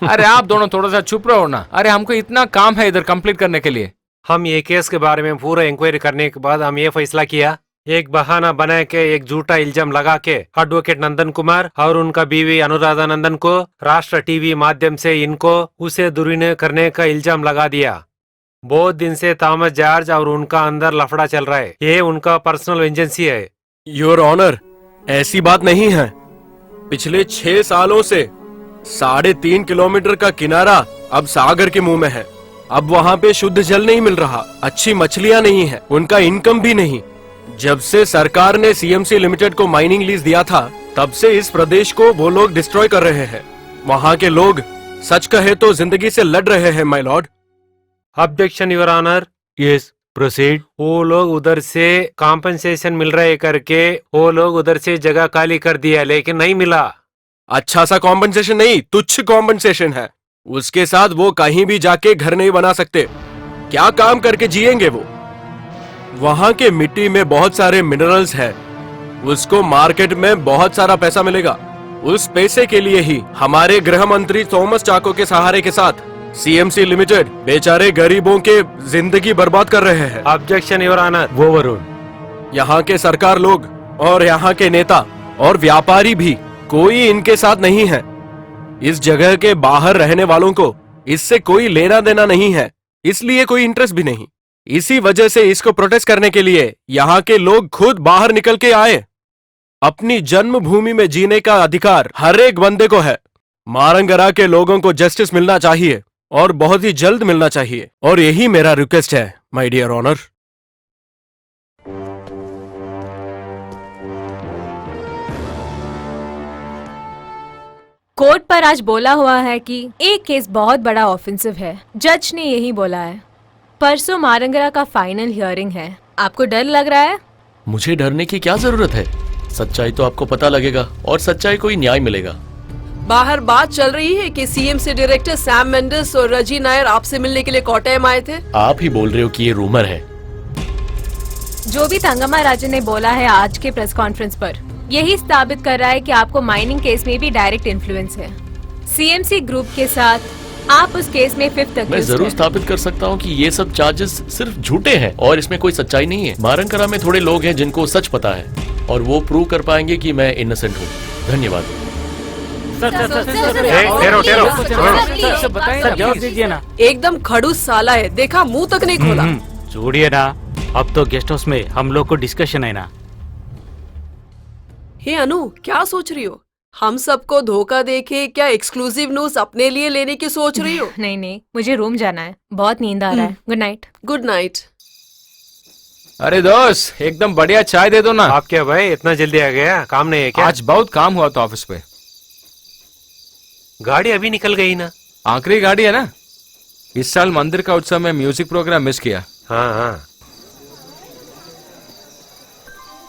अरे आप दोनों थोड़ा सा चुप रहो ना। अरे हमको इतना काम है इधर कंप्लीट करने के लिए। हम ये केस के बारे में पूरा इंक्वायरी करने के बाद हम ये फैसला किया, एक बहाना बना के एक झूठा इल्जाम लगा के एडवोकेट नंदन कुमार और उनका बीवी अनुराधा नंदन को राष्ट्र टीवी माध्यम से इनको उसे दुर्विनियोग करने का इल्जाम लगा दिया। बहुत दिन से थॉमस जॉर्ज और उनका अंदर लफड़ा चल रहा है, ये उनका पर्सनल एजेंसी है। योर ऑनर, ऐसी बात नहीं है। पिछले 6 सालों से 3.5 किलोमीटर का किनारा अब सागर के मुंह में है। अब वहाँ पे शुद्ध जल नहीं मिल रहा, अच्छी मछलियाँ नहीं है, उनका इनकम भी नहीं। जब से सरकार ने सीएमसी लिमिटेड को माइनिंग लीज दिया था, तब से इस प्रदेश को वो लोग डिस्ट्रॉय कर रहे हैं। वहाँ के लोग सच कहे तो जिंदगी से लड़ रहे हैं my lord. Objection your honour. Yes proceed. वो लोग उधर से कॉम्पनसेशन मिल रहे करके वो लोग उधर से जगह खाली कर दिया, लेकिन नहीं मिला। अच्छा सा कॉम्पनसेशन नहीं, तुच्छ कॉम्पनसेशन है। उसके साथ वो कहीं भी जाके घर नहीं बना सकते। क्या काम करके जिएंगे वो? वहाँ के मिट्टी में बहुत सारे मिनरल्स हैं, उसको मार्केट में बहुत सारा पैसा मिलेगा। उस पैसे के लिए ही हमारे गृह मंत्री थॉमस चाको के सहारे के साथ सीएमसी लिमिटेड बेचारे गरीबों के जिंदगी बर्बाद कर रहे हैं। Objection your honour. वो वरुण, यहाँ के सरकार लोग और यहाँ के नेता और व्यापारी भी कोई इनके साथ नहीं है। इस जगह के बाहर रहने वालों को इससे कोई लेना देना नहीं है, इसलिए कोई इंटरेस्ट भी नहीं। इसी वजह से इसको प्रोटेस्ट करने के लिए यहाँ के लोग खुद बाहर निकल के आए। अपनी जन्मभूमि में जीने का अधिकार हर एक बंदे को है। मारंगरा के लोगों को जस्टिस मिलना चाहिए और बहुत ही जल्द मिलना चाहिए, और यही मेरा रिक्वेस्ट है माय डियर ऑनर। कोर्ट पर आज बोला हुआ है कि एक केस बहुत बड़ा ऑफेंसिव है। जज ने यही बोला है। परसों मारंगरा का फाइनल हियरिंग है। आपको डर लग रहा है? मुझे डरने की क्या जरूरत है? सच्चाई तो आपको पता लगेगा और सच्चाई को ही न्याय मिलेगा। बाहर बात चल रही है कि सीएमसी डायरेक्टर सैम मेंडिस और रजी नायर आपसे मिलने के लिए कोट्टायम आए थे। आप ही बोल रहे हो कि ये रूमर है? जो भी तंगमा राजन ने बोला है आज के प्रेस कॉन्फ्रेंस पर, यही साबित कर रहा है कि आपको माइनिंग केस में भी डायरेक्ट इन्फ्लुएंस है। सीएमसी ग्रुप के साथ आप उस केस में 5th अक्यूज्ड मैं जरूर स्थापित कर सकता हूँ कि ये सब चार्जेस सिर्फ झूठे हैं और इसमें कोई सच्चाई नहीं है। मारंगरा में थोड़े लोग हैं जिनको सच पता है और वो प्रूव कर पाएंगे कि मैं इनोसेंट हूँ। धन्यवाद। जवाब दीजिए ना। एकदम खड़ूस साला है, देखा मुंह तक नहीं खोला। छोड़िए ना, अब तो गेस्ट हाउस में हम लोग को डिस्कशन है ना। हे अनु, क्या सोच रही हो? हम सबको धोखा देके क्या एक्सक्लूसिव न्यूज अपने लिए लेने की सोच रही हो? नहीं, मुझे रूम जाना है, बहुत नींद आ रहा है। Good night. Good night. अरे दोस्त एकदम बढ़िया चाय दे दो ना। आप क्या भाई इतना जल्दी आ गया? काम नहीं है क्या? आज बहुत काम हुआ था ऑफिस पे। गाड़ी अभी निकल गई ना। आखिरी गाड़ी है ना। इस साल मंदिर का उत्सव में म्यूजिक प्रोग्राम मिस किया। हाँ हाँ।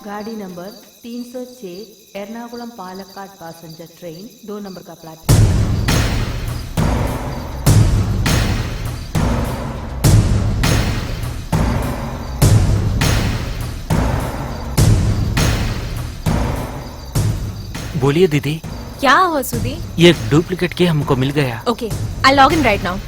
गाड़ी number 306 Ernakulam Palakkad passenger train 2 number का प्लेटफॉर्म। बोलिए दीदी, क्या हुआ सुधी? ये डुप्लीकेट की हमको मिल गया। Okay, I log in right now.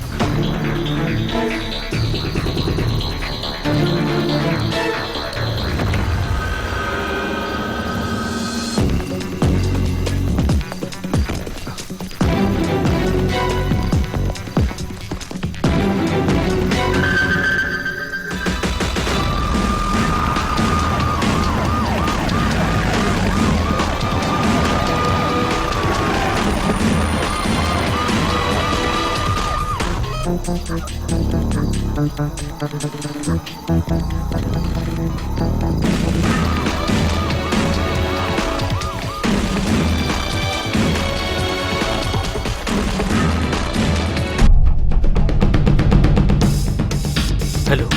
Hello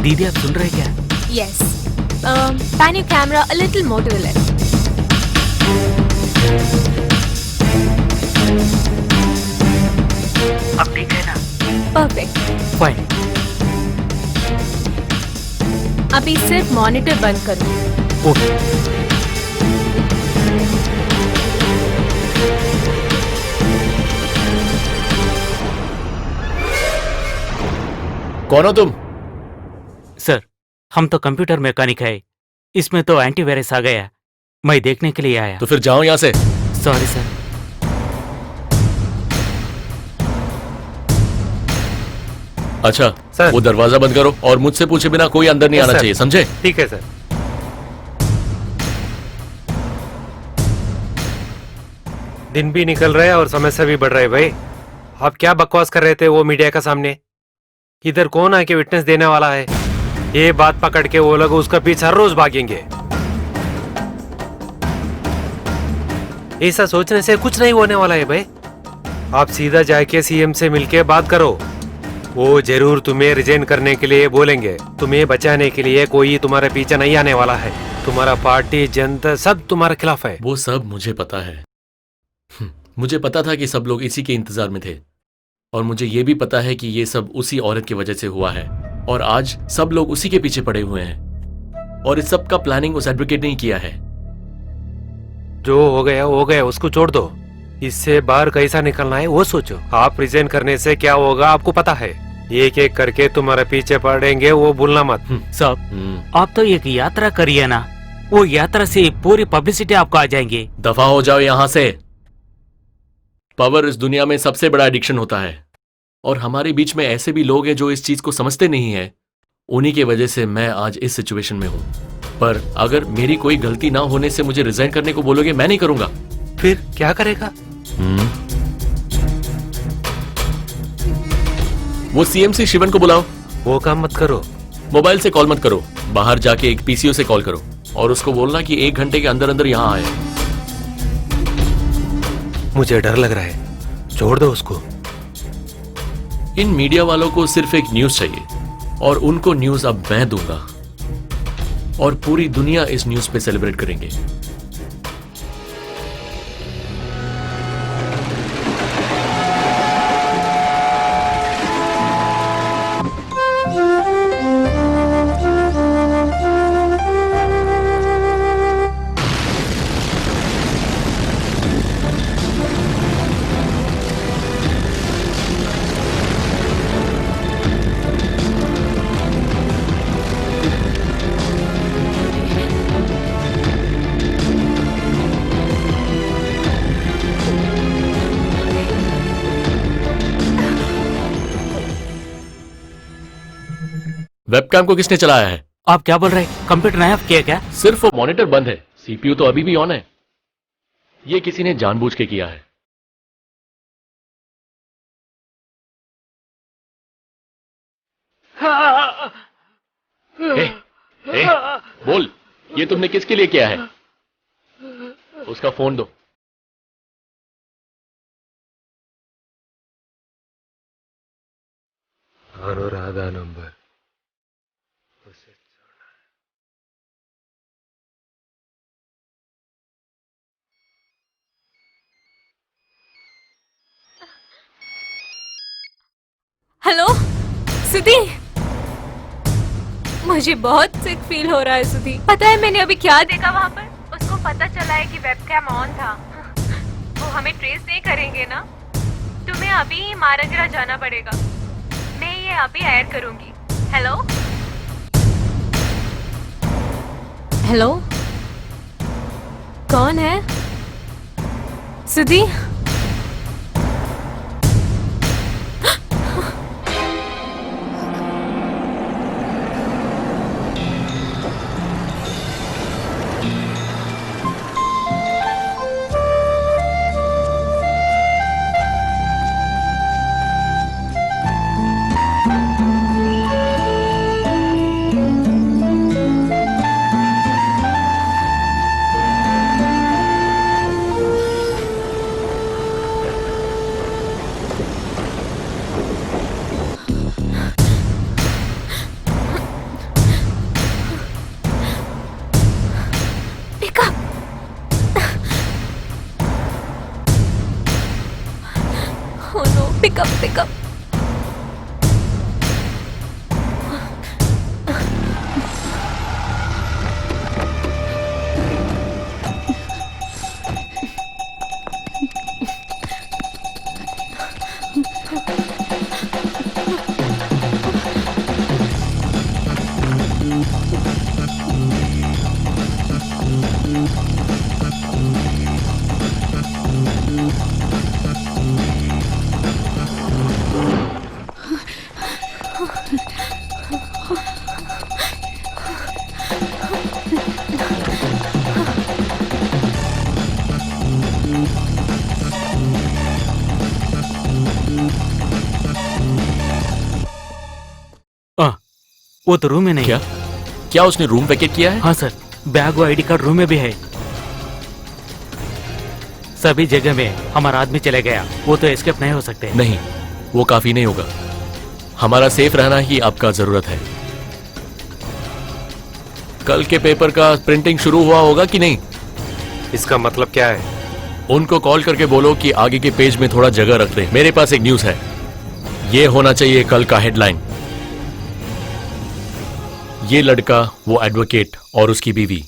दीदी, आप सुन रहे क्या? Yes. Pan your camera a little more to the left. अब ठीक है ना? Perfect. फाइन। अभी सिर्फ मॉनिटर बंद करो। ओके। कौन हो तुम? सर, हम तो कंप्यूटर मैकेनिक है, इसमें तो एंटीवायरस आ गया, मैं देखने के लिए आया। तो फिर जाओ यहाँ से। Sorry sir. अच्छा सर। वो दरवाजा बंद करो और मुझसे पूछे बिना कोई अंदर नहीं यस, आना सर। चाहिए, समझे? ठीक है सर। दिन भी निकल रहे हैं और समस्या भी बढ़ रही है भाई। आप क्या बकवास कर रहे थे वो मीडिया का सामने? इधर कौन आके विटनेस देने वाला है? ये बात पकड़ के वो लोग उसका पीछे हर रोज भागेंगे। ऐसा सोचने से कुछ नहीं होने वाला है भाई। आप सीधा जाके सीएम से मिलके बात करो, वो जरूर तुम्हें रिजाइन करने के लिए बोलेंगे। तुम्हें बचाने के लिए कोई तुम्हारे पीछे नहीं आने वाला है। तुम्हारा पार्टी, जनता सब तुम्हारे खिलाफ है। वो सब मुझे पता है। मुझे पता था कि सब लोग इसी के इंतजार में थे, और मुझे ये भी पता है कि ये सब उसी औरत की वजह से हुआ है, और आज सब लोग उसी के पीछे पड़े हुए हैं, और इस सब का प्लानिंग उस एडवोकेट ने ही किया है। जो हो गया, उसको छोड़ दो। इससे बाहर कैसा निकलना है वो सोचो। आप रिजाइन करने से क्या होगा आपको पता है। एक एक करके तुम्हारे पीछे पड़ेंगे, वो भूलना मत। साहब, आप तो एक यात्रा करिए ना, वो यात्रा से पूरी पब्लिसिटी आपको आ जाएंगे। दफा हो जाओ यहां से। पावर इस दुनिया में सबसे बड़ा एडिक्शन होता है, और हमारे बीच में ऐसे भी लोग हैं जो इस चीज को समझते नहीं है। उन्हीं की वजह से मैं आज इस सिचुएशन में हूं। पर अगर मेरी कोई गलती ना होने से मुझे रिजाइन करने को बोलोगे, मैं नहीं करूंगा। फिर क्या करेगा? वो सीएमसी शिवन को बुलाओ। वो काम मत करो। मोबाइल से कॉल मत करो, बाहर जाके एक पीसीओ से कॉल करो और उसको बोलना कि 1 घंटे के अंदर अंदर यहां आए। मुझे डर लग रहा है, छोड़ दो उसको। इन मीडिया वालों को सिर्फ एक न्यूज चाहिए, और उनको न्यूज अब मैं दूंगा, और पूरी दुनिया इस न्यूज पे सेलिब्रेट करेंगे। वेबकैम को किसने चलाया है? आप क्या बोल रहे हैं? कंप्यूटर नया किया क्या? सिर्फ वो मॉनिटर बंद है, सीपीयू तो अभी भी ऑन है। ये किसी ने जानबूझ के किया है। ए, बोल, ये तुमने किसके लिए किया है? उसका फोन दो। अनुराधा नंबर उसे हेलो सुधी, मुझे बहुत सिक फील हो रहा है सुधी। पता है मैंने अभी क्या देखा वहाँ पर? उसको पता चला है कि वेबकैम ऑन था। वो हमें ट्रेस नहीं करेंगे ना? तुम्हें अभी ही मारंगरा जाना पड़ेगा। मैं ये अभी ऐड करूंगी। हेलो हेलो, कौन है? सुधी, pick up. वो तो रूम में नहीं। क्या उसने रूम वैकेट किया है? हाँ सर, बैग और आईडी कार्ड रूम में भी है। सभी जगह में हमारा आदमी चले गया, वो तो एस्केप नहीं हो सकते। नहीं, वो काफी नहीं होगा। हमारा सेफ रहना ही आपका जरूरत है। कल के पेपर का प्रिंटिंग शुरू हुआ होगा कि नहीं? इसका मतलब क्या है? उनको कॉल करके बोलो कि आगे के पेज में थोड़ा जगह रख दे। मेरे पास एक न्यूज है, ये होना चाहिए कल का हेडलाइन। ये लड़का, वो एडवोकेट और उसकी बीवी।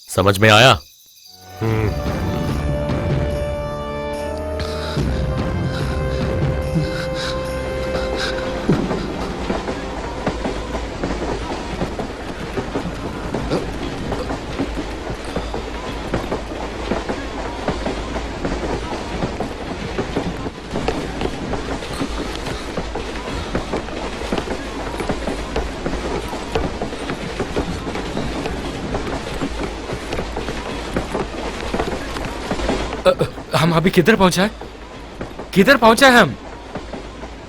समझ में आया? हम अभी किधर पहुंचा है? किधर पहुंचा है हम?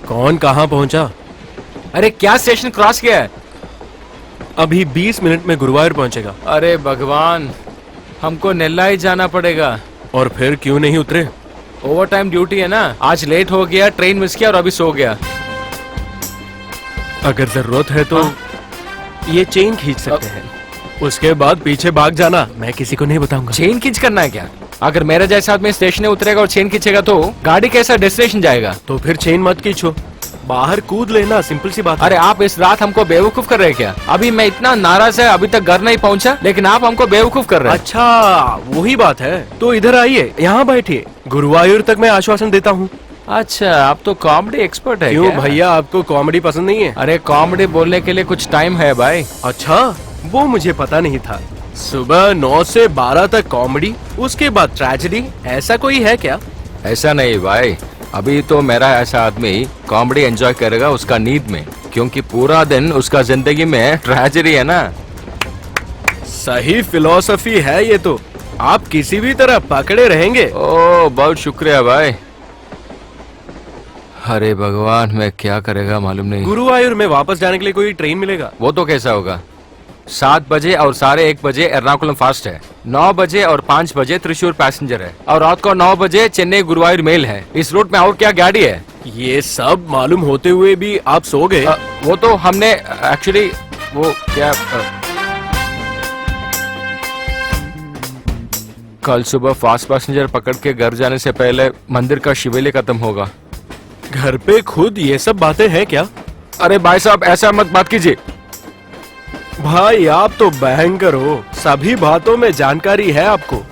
कौन कहां पहुंचा? अरे क्या स्टेशन क्रॉस किया है? अभी 20 मिनट में गुरुवायूर पहुंचेगा। अरे भगवान, हमको नेल्लाई जाना पड़ेगा। और फिर क्यों नहीं उतरे? ओवर टाइम ड्यूटी है ना, आज लेट हो गया, ट्रेन मिस किया और अभी सो गया। अगर जरूरत है तो ये चेन खींच सकते हैं, उसके बाद पीछे भाग जाना। मैं किसी को नहीं बताऊंगा। चेन खींच करना है क्या? अगर मेरे जैसा आदमी स्टेशन में उतरेगा और चेन खींचेगा तो गाड़ी कैसा डेस्टिनेशन जाएगा? तो फिर चेन मत खींचो, बाहर कूद लेना, सिंपल सी बात है। अरे आप इस रात हमको बेवकूफ कर रहे हैं क्या? अभी मैं इतना नाराज है, अभी तक घर नहीं पहुंचा, लेकिन आप हमको बेवकूफ कर रहे हैं। अच्छा वही बात है, तो इधर आइए, यहाँ बैठिए, गुरुवायूर तक मैं आश्वासन देता हूँ। अच्छा, आप तो कॉमेडी एक्सपर्ट है। क्यों भैया, आपको कॉमेडी पसंद नहीं है? अरे कॉमेडी बोलने के लिए कुछ टाइम है भाई। अच्छा, वो मुझे पता नहीं था। सुबह 9 से 12 तक कॉमेडी, उसके बाद ट्रेजेडी, ऐसा कोई है क्या? ऐसा नहीं भाई, अभी तो मेरा ऐसा आदमी कॉमेडी एंजॉय करेगा उसका नींद में, क्योंकि पूरा दिन उसका जिंदगी में ट्रेजेडी है ना। सही फिलॉसफी है ये तो, आप किसी भी तरह पकड़े रहेंगे। ओ बहुत शुक्रिया भाई। अरे भगवान, मैं क्या करेगा मालूम नहीं। गुरुवायूर में वापस जाने के लिए कोई ट्रेन मिलेगा? वो तो कैसा होगा, 7 बजे और 1:30 बजे एर्नाकुलम फास्ट है, 9 बजे और 5 बजे त्रिशूर पैसेंजर है, और रात को 9 बजे चेन्नई गुरुवायूर मेल है। इस रूट में और क्या गाड़ी है? ये सब मालूम होते हुए भी आप सो गए? वो तो हमने एक्चुअली वो क्या कल सुबह फास्ट पैसेंजर पकड़ के घर जाने से पहले मंदिर का शिवेले खत्म होगा। घर पे खुद ये सब बातें हैं क्या? अरे भाई साहब ऐसा मत बात कीजिए। भाई आप तो बैंकर हो, सभी बातों में जानकारी है आपको।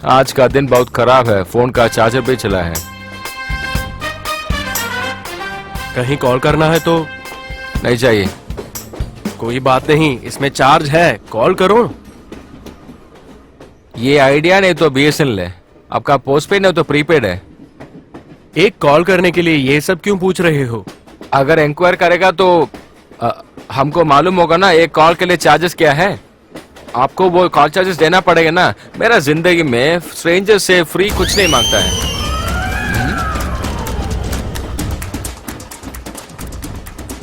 आज का दिन बहुत खराब है, फोन का चार्जर भी चला है। कहीं कॉल करना है तो? नहीं चाहिए। कोई बात नहीं, इसमें चार्ज है, कॉल करो। ये आइडिया नहीं तो BSNL है, आपका पोस्टपेड नहीं तो प्रीपेड है। एक कॉल करने के लिए ये सब क्यों पूछ रहे हो? अगर इंक्वायर करेगा तो हमको मालूम होगा ना एक कॉल के लिए चार्जेस क्या है। आपको वो कॉल चार्जेस देना पड़ेगा ना। मेरा जिंदगी में स्ट्रेंजर से फ्री कुछ नहीं मांगता है।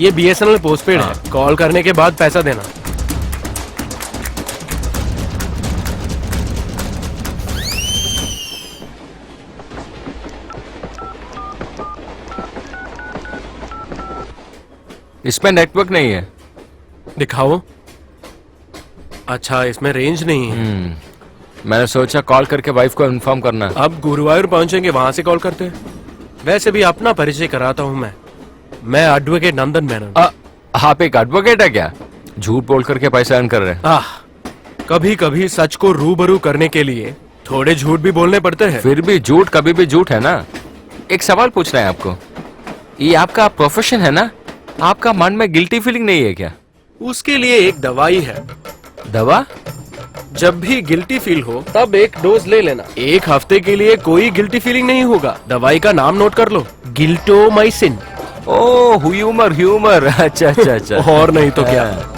ये BSNL पोस्टपेड है, कॉल करने के बाद पैसा देना। इसमें नेटवर्क नहीं है। दिखाओ। अच्छा, इसमें रेंज नहीं है। मैंने सोचा कॉल करके वाइफ को इन्फॉर्म करना। अब गुरुवायूर पहुंचेंगे, वहां से कॉल करते हैं। वैसे भी अपना परिचय कराता हूं मैं एडवोकेट नंदन मेनन। आप एक एडवोकेट है क्या? झूठ बोल करके पैसा अर्न कर रहे हैं। कभी कभी सच को रूबरू करने के लिए थोड़े झूठ भी बोलने पड़ते हैं। फिर भी झूठ कभी भी झूठ है ना। एक सवाल पूछना है आपको, ये आपका प्रोफेशन है ना, आपका मन में गिल्टी फीलिंग नहीं है क्या? उसके लिए एक दवाई है। दवा? जब भी गिल्टी फील हो तब एक डोज ले लेना। 1 हफ्ते के लिए कोई गिल्टी फीलिंग नहीं होगा। दवाई का नाम नोट कर लो, गिल्टोमाइसिन। ओह ह्यूमर। अच्छा। और नहीं तो क्या।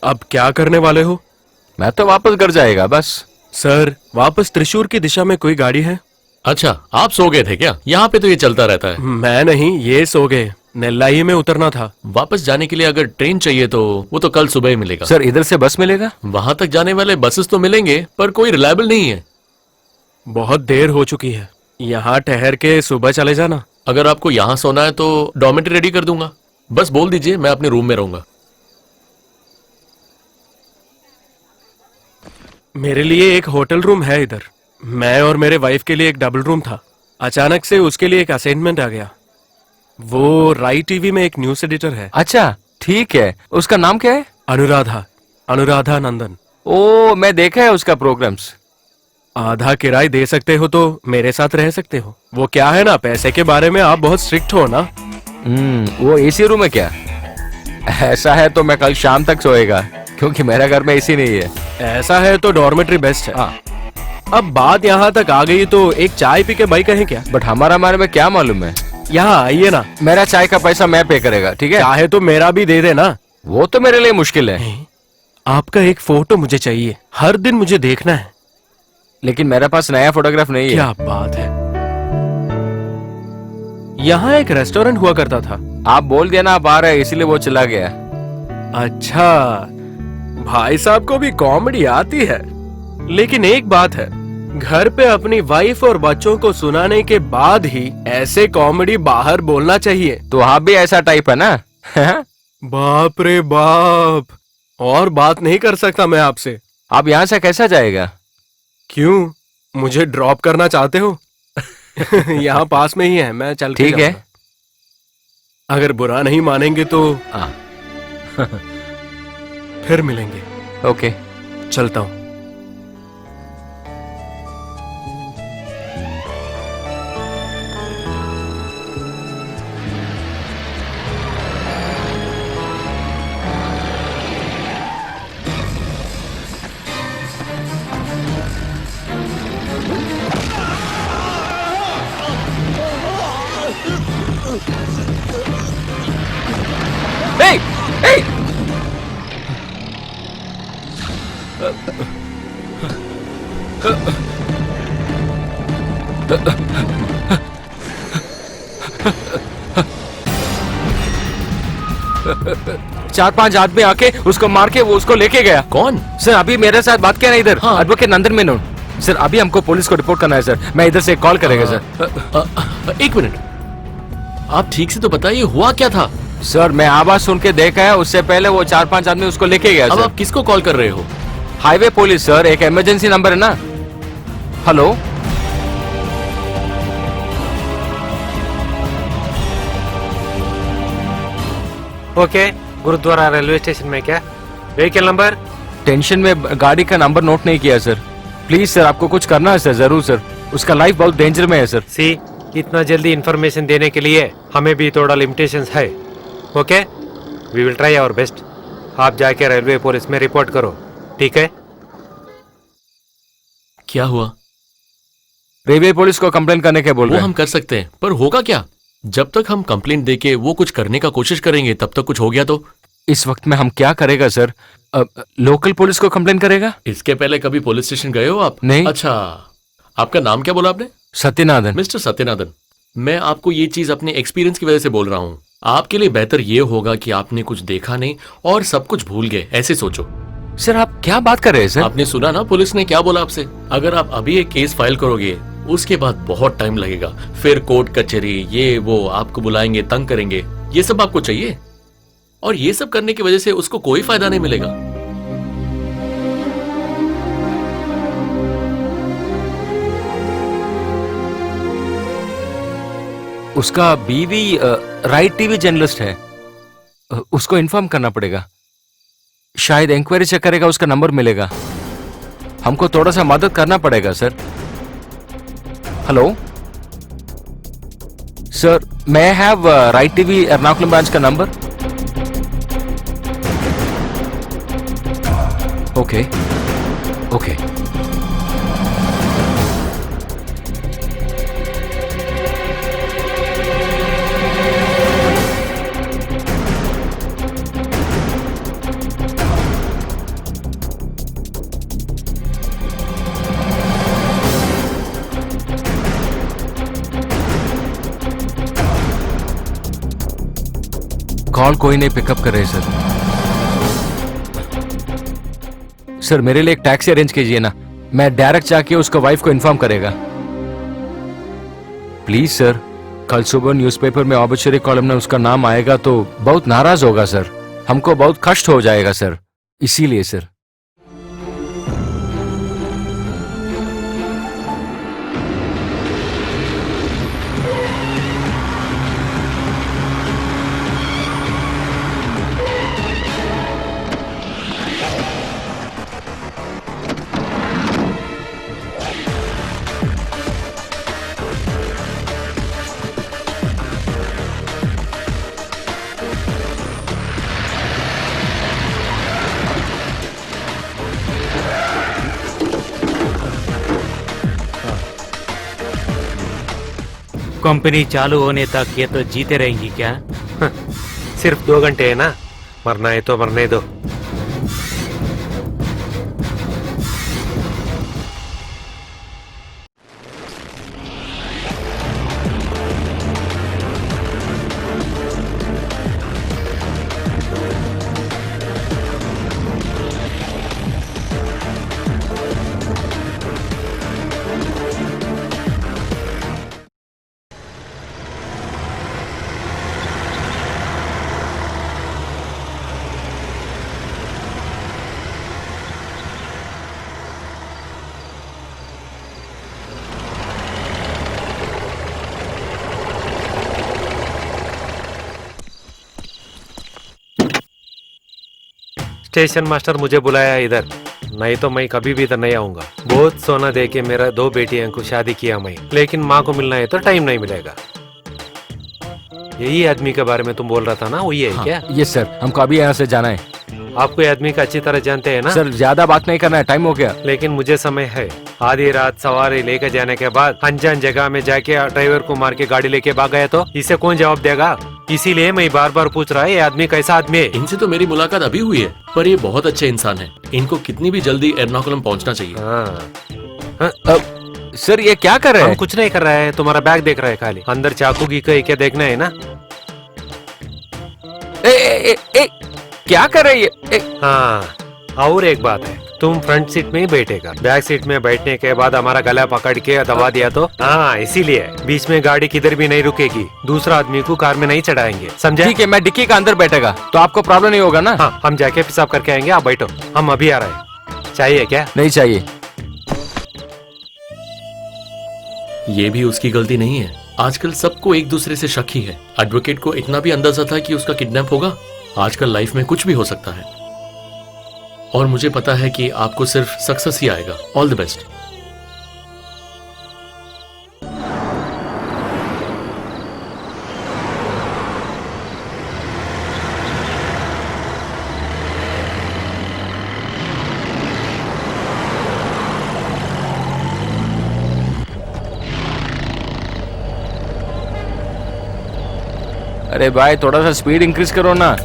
अब क्या करने वाले हो? मैं तो वापस घर जाएगा बस। सर, वापस त्रिशूर की दिशा में कोई गाड़ी है? अच्छा, आप सो गए थे क्या? यहाँ पे तो ये चलता रहता है। मैं नहीं, ये सो गए। नेल्लाई में उतरना था। वापस जाने के लिए अगर ट्रेन चाहिए तो वो तो कल सुबह ही मिलेगा। सर इधर से बस मिलेगा? वहां तक जाने वाले बसेस तो मिलेंगे पर कोई रिलायबल नहीं है। बहुत देर हो चुकी है, यहाँ ठहर के सुबह चले जाना। अगर आपको यहाँ सोना है तो डॉर्मेट्री रेडी कर दूंगा, बस बोल दीजिए, मैं अपने रूम में रहूंगा। मेरे लिए एक होटल रूम है इधर। मैं और मेरे वाइफ के लिए एक डबल रूम था। अचानक से उसके लिए एक असाइनमेंट आ गया। वो राई टीवी में एक न्यूज एडिटर है। अच्छा ठीक है, उसका नाम क्या है? अनुराधा नंदन। ओ मैं देखा है उसका प्रोग्राम्स। आधा किराए दे सकते हो तो मेरे साथ रह सकते हो। वो क्या है ना, पैसे के बारे में आप बहुत स्ट्रिक्ट हो ना। वो एसी रूम है क्या? ऐसा है तो मैं कल शाम तक सोएगा, क्योंकि मेरे घर में एसी नहीं है। ऐसा है तो डॉर्मेट्री बेस्ट है। हाँ। अब बात यहाँ तक आ गई तो एक चाय पी के बाई कहें क्या? बट हमारे बारे में क्या मालूम है? यहाँ आइए ना। मेरा चाय का पैसा मैं पे करेगा, ठीक है? चाहे तो मेरा भी दे देना। वो तो मेरे लिए मुश्किल है। आपका एक फोटो मुझे चाहिए, हर दिन मुझे देखना है। लेकिन मेरे पास नया फोटोग्राफ नहीं है। क्या बात है। यहाँ एक रेस्टोरेंट हुआ करता था। आप बोल दिया ना आप आ रहे हैं, इसलिए वो चला गया। अच्छा, भाई साहब को भी कॉमेडी आती है। लेकिन एक बात है, घर पे अपनी वाइफ और बच्चों को सुनाने के बाद ही ऐसे कॉमेडी बाहर बोलना चाहिए। तो आप भी ऐसा टाइप है ना? बाप रे बाप, और बात नहीं कर सकता मैं आपसे। आप यहाँ से कैसा जाएगा? क्यों, मुझे ड्रॉप करना चाहते हो? यहाँ पास में ही है, मैं चल के ठीक है। जाऊंगा। अगर बुरा नहीं मानेंगे तो फिर मिलेंगे। ओके, चलता हूँ। Hey! Hey! चार पांच आदमी आके उसको मार के वो उसको लेके गया। कौन? सर अभी मेरे साथ बात किया ना इधर। हाँ। एडवोकेट नंदन मेनन। सर अभी हमको पुलिस को रिपोर्ट करना है सर। मैं इधर से कॉल करेगा सर। एक मिनट, आप ठीक से तो बताइए हुआ क्या था? सर मैं आवाज सुन के देखा है, उससे पहले वो चार पांच आदमी उसको लेके गया। अब सर आप किसको कॉल कर रहे हो? हाईवे पुलिस सर, एक इमरजेंसी नंबर है ना। Hello, okay, Gurudwara railway station में क्या? Vehicle number? टेंशन में गाड़ी का नंबर नोट नहीं किया सर। प्लीज सर, आपको कुछ करना है सर, जरूर सर। उसका लाइफ बहुत डेंजर में है सर। सी, इतना जल्दी इंफॉर्मेशन देने के लिए हमें भी थोड़ा लिमिटेशंस है। Okay, we will try our best. आप जाके रेलवे पुलिस में रिपोर्ट करो, ठीक है? क्या हुआ? रेलवे पुलिस को कंप्लेन करने के बोल वो रहे हैं। हम कर सकते हैं, पर होगा क्या? जब तक हम कंप्लेंट देके वो कुछ करने का कोशिश करेंगे तब तक कुछ हो गया तो? इस वक्त में हम क्या करेगा सर? लोकल पुलिस को कंप्लेन करेगा? इसके पहले कभी पुलिस स्टेशन गए हो आप? नहीं। अच्छा, आपका नाम क्या बोला आपने? सत्यनाथन। मिस्टर सत्यनाथन, मैं आपको ये चीज अपने एक्सपीरियंस की वजह से बोल रहा हूँ। आपके लिए बेहतर ये होगा कि आपने कुछ देखा नहीं और सब कुछ भूल गए, ऐसे सोचो। सर आप क्या बात कर रहे हैं सर? आपने सुना ना पुलिस ने क्या बोला आपसे? अगर आप अभी एक केस फाइल करोगे उसके बाद बहुत टाइम लगेगा, फिर कोर्ट कचहरी, ये वो आपको बुलाएंगे, तंग करेंगे। ये सब आपको चाहिए? और ये सब करने की वजह से उसको कोई फायदा नहीं मिलेगा। उसका बीवी राइट टीवी जर्नलिस्ट है। उसको इन्फॉर्म करना पड़ेगा। शायद इंक्वायरी चेक करेगा, उसका नंबर मिलेगा। हमको थोड़ा सा मदद करना पड़ेगा sir. Hello sir, may I have right TV Ernakulam branch का नंबर? Okay okay. कॉल कोई नहीं पिकअप कर रहे सर। सर मेरे लिए एक टैक्सी अरेंज कीजिए ना, मैं डायरेक्ट जाके उसका वाइफ को इन्फॉर्म करेगा। प्लीज सर, कल सुबह न्यूज़पेपर में ऑबिचुरी कॉलम में उसका नाम आएगा तो बहुत नाराज होगा सर। हमको बहुत कष्ट हो जाएगा सर, इसीलिए सर। कंपनी चालू होने तक ये तो जीते रहेंगी क्या? सिर्फ 2 घंटे है ना, मरना है तो मरने दो। स्टेशन मास्टर मुझे बुलाया इधर, नहीं तो मैं कभी भी इधर नहीं आऊंगा। बहुत सोना दे के मेरा 2 बेटियों को शादी किया मैं, लेकिन माँ को मिलना है तो टाइम नहीं मिलेगा। यही आदमी के बारे में तुम बोल रहा था ना, वही है क्या? यस सर, हमको अभी यहाँ से जाना है। आपको ये आदमी का अच्छी तरह जानते हैं ना? सर ज्यादा बात नहीं करना है, टाइम हो गया। लेकिन मुझे समय है। आधी रात सवारी लेकर जाने के बाद अनजान जगह में जाके ड्राइवर को मार के गाड़ी लेके भाग गया तो इसे कौन जवाब देगा? इसीलिए मैं बार बार पूछ रहा है, ये आदमी कैसा आदमी है? इनसे तो मेरी मुलाकात अभी हुई है, पर ये बहुत अच्छे इंसान हैं। इनको कितनी भी जल्दी एर्नाकुलम पहुंचना चाहिए। सर ये क्या कर रहे हम हैं? कुछ नहीं कर रहा है, तुम्हारा बैग देख रहा है खाली। अंदर चाकू की कहीं क्या देखना है ना? क्या कर रहे हैं? हाँ, और एक बात है, तुम फ्रंट सीट में ही बैठेगा। बैक सीट में बैठने के बाद हमारा गला पकड़ के दबा दिया तो हाँ, इसीलिए बीच में गाड़ी किधर भी नहीं रुकेगी। दूसरा आदमी को कार में नहीं चढ़ाएंगे, समझे? ठीक है, मैं डिक्की का अंदर बैठेगा तो आपको प्रॉब्लम नहीं होगा ना? हाँ, हम जाके पेशाब करके आएंगे, आप बैठो। हम अभी आ रहे हैं। चाहिए क्या? नहीं चाहिए। ये भी उसकी गलती नहीं है। आजकल सबको एक दूसरे से शक ही है। एडवोकेट को इतना भी अंदाजा था कि उसका किडनैप होगा। आजकल लाइफ में कुछ भी हो सकता है, और मुझे पता है कि आपको सिर्फ सक्सेस ही आएगा। All the best. अरे भाई थोड़ा सा स्पीड इंक्रीज करो ना।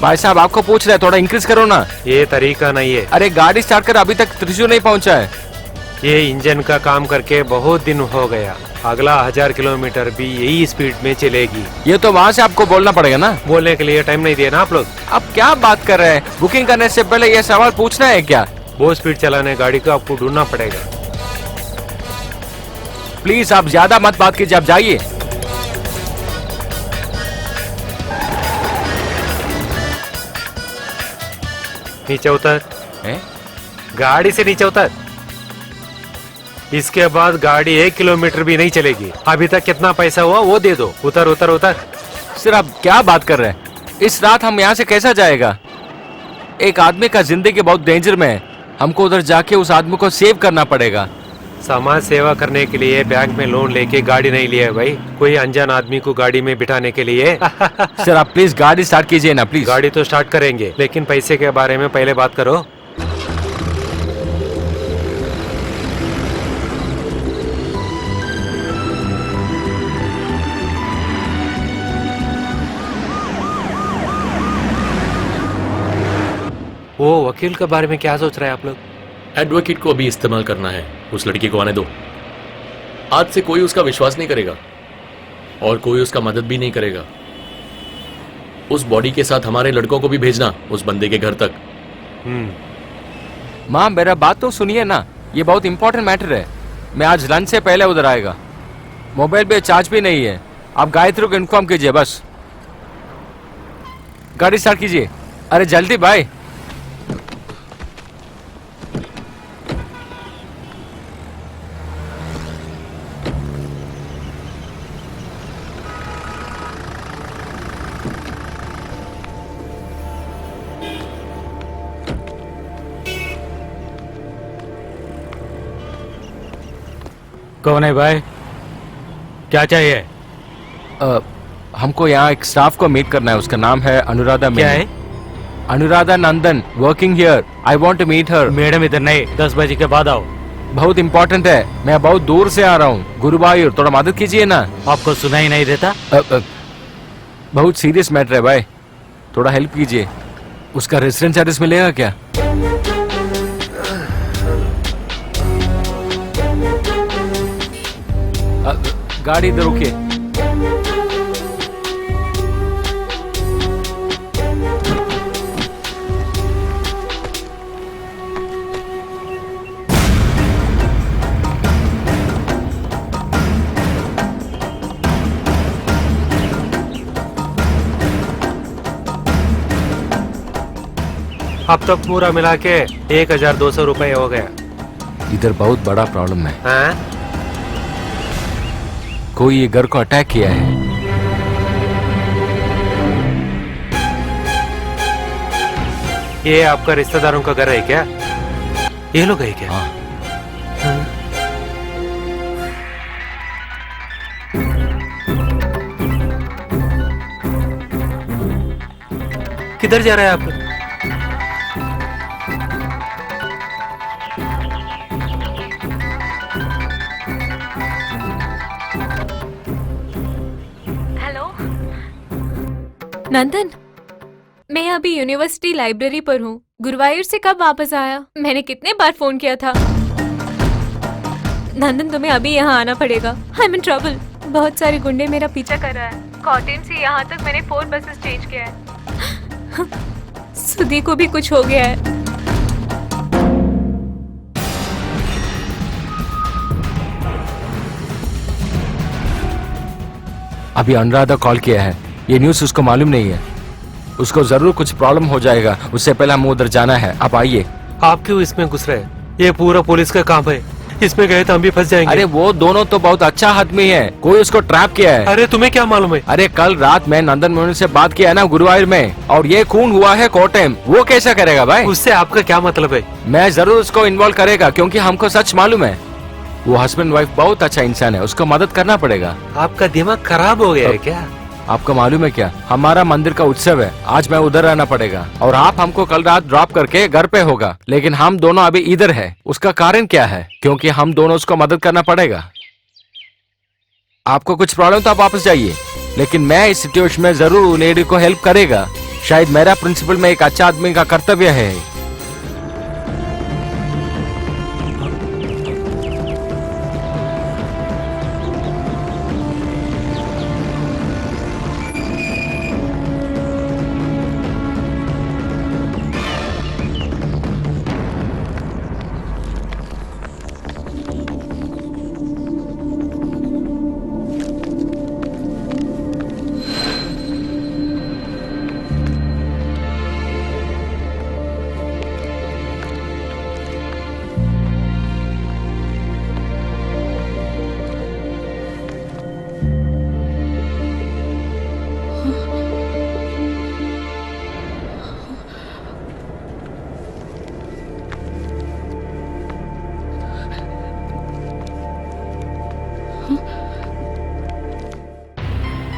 भाई साहब आपको पूछ रहे हैं, थोड़ा इंक्रीज करो ना। ये तरीका नहीं है। अरे गाड़ी स्टार्ट कर, अभी तक त्रिशूल नहीं पहुंचा है। ये इंजन का काम करके बहुत दिन हो गया। अगला 1000 किलोमीटर भी यही स्पीड में चलेगी। ये तो वहाँ से आपको बोलना पड़ेगा ना। बोलने के लिए टाइम नहीं दिया ना आप लोग। अब क्या बात कर रहे हैं? बुकिंग करने से पहले ये सवाल पूछना है क्या? बहुत स्पीड चलाने गाड़ी को आपको ढूंढना पड़ेगा। प्लीज आप ज्यादा मत बात कीजिए, आप जाइए। नीचे उतर। है? गाड़ी से नीचे उतर। इसके बाद गाड़ी 1 किलोमीटर भी नहीं चलेगी। अभी तक कितना पैसा हुआ वो दे दो। उतर उतर उतर। सर आप क्या बात कर रहे हैं? इस रात हम यहाँ से कैसा जाएगा? एक आदमी का जिंदगी बहुत डेंजर में है, हमको उधर जाके उस आदमी को सेव करना पड़ेगा। समाज सेवा करने के लिए बैंक में लोन लेके गाड़ी नहीं लिया है भाई, कोई अनजान आदमी को गाड़ी में बिठाने के लिए। सर आप प्लीज गाड़ी स्टार्ट कीजिए ना प्लीज। गाड़ी तो स्टार्ट करेंगे, लेकिन पैसे के बारे में पहले बात करो। वो वकील के बारे में क्या सोच रहे हैं आप लोग? एडवोकेट को अभी इस्तेमाल करना है। उस लड़की को आने दो। आज से कोई उसका विश्वास नहीं करेगा और कोई उसका मदद भी नहीं करेगा। उस बॉडी के साथ हमारे लड़कों को भी भेजना उस बंदे के घर तक। माँ मेरा बात तो सुनिए ना, ये बहुत इंपॉर्टेंट मैटर है। मैं आज लंच से पहले उधर आएगा। मोबाइल पे चार्ज भी नहीं है। आप गायत्री को इन्फॉर्म कीजिए बस। गाड़ी स्टार्ट कीजिए। अरे जल्दी भाई। कौन है भाई? क्या चाहिए? हमको यहाँ एक स्टाफ को मीट करना है। उसका नाम है अनुराधा क्या मेनन। है? Anuradha Nandan working here, I want to meet her. Madam इधर नहीं, 10 बजे के बाद आओ। बहुत इम्पोर्टेंट है, मैं बहुत दूर से आ रहा हूँ, गुरुवायूर, थोड़ा मदद कीजिए ना। आपको सुनाई नहीं देता? बहुत सीरियस मैटर है भाई, थोड़ा हेल्प कीजिए। उसका रेसिडेंस एड्रेस मिलेगा क्या? गाड़ी इधर रुकिए। अब तक पूरा मिला के 1200 रुपए हो गया। इधर बहुत बड़ा प्रॉब्लम है। हाँ? कोई ये घर को अटैक किया है। ये आपका रिश्तेदारों का घर है क्या? ये लोग है क्या? हाँ। किधर जा रहे हैं आप? हेलो नंदन, मैं अभी यूनिवर्सिटी लाइब्रेरी पर हूँ। गुरुवायूर से कब वापस आया? मैंने कितने बार फोन किया था। नंदन, तुम्हें अभी यहाँ आना पड़ेगा। I am in trouble. बहुत सारे गुंडे मेरा पीछा कर रहा है। कॉटेन से यहाँ तक मैंने 4 बसेस चेंज किया है। सुधी को भी कुछ हो गया है। अभी अनुराधा कॉल किया है, ये न्यूज़ उसको मालूम नहीं है। उसको जरूर कुछ प्रॉब्लम हो जाएगा, उससे पहले हमें उधर जाना है। आप आइए। आप क्यों इसमें घुस रहे हैं? ये पूरा पुलिस का काम है, इसमें गए तो हम भी फंस जाएंगे। अरे वो दोनों तो बहुत अच्छा आदमी है, कोई उसको ट्रैप किया है। अरे तुम्हें क्या मालूम है? अरे कल रात मैं नंदन मोहन से बात किया ना गुरुवायूर में, और ये खून हुआ है कोटेम। वो कैसा करेगा भाई? उससे आपका क्या मतलब है? मैं जरूर उसको इन्वॉल्व करेगा, क्योंकि हमको सच मालूम है वो हस्बैंड वाइफ बहुत अच्छा इंसान है, उसको मदद करना पड़ेगा। आपका दिमाग खराब हो गया है क्या? आपको मालूम है क्या, हमारा मंदिर का उत्सव है, आज मैं उधर रहना पड़ेगा, और आप हमको कल रात ड्रॉप करके घर पे होगा, लेकिन हम दोनों अभी इधर है। उसका कारण क्या है? क्योंकि हम दोनों उसको मदद करना पड़ेगा। आपको कुछ प्रॉब्लम तो आप वापस जाइए, लेकिन मैं इस सिचुएशन में जरूर उन लेडी को हेल्प करेगा। शायद मेरा प्रिंसिपल में एक अच्छा आदमी का कर्तव्य है।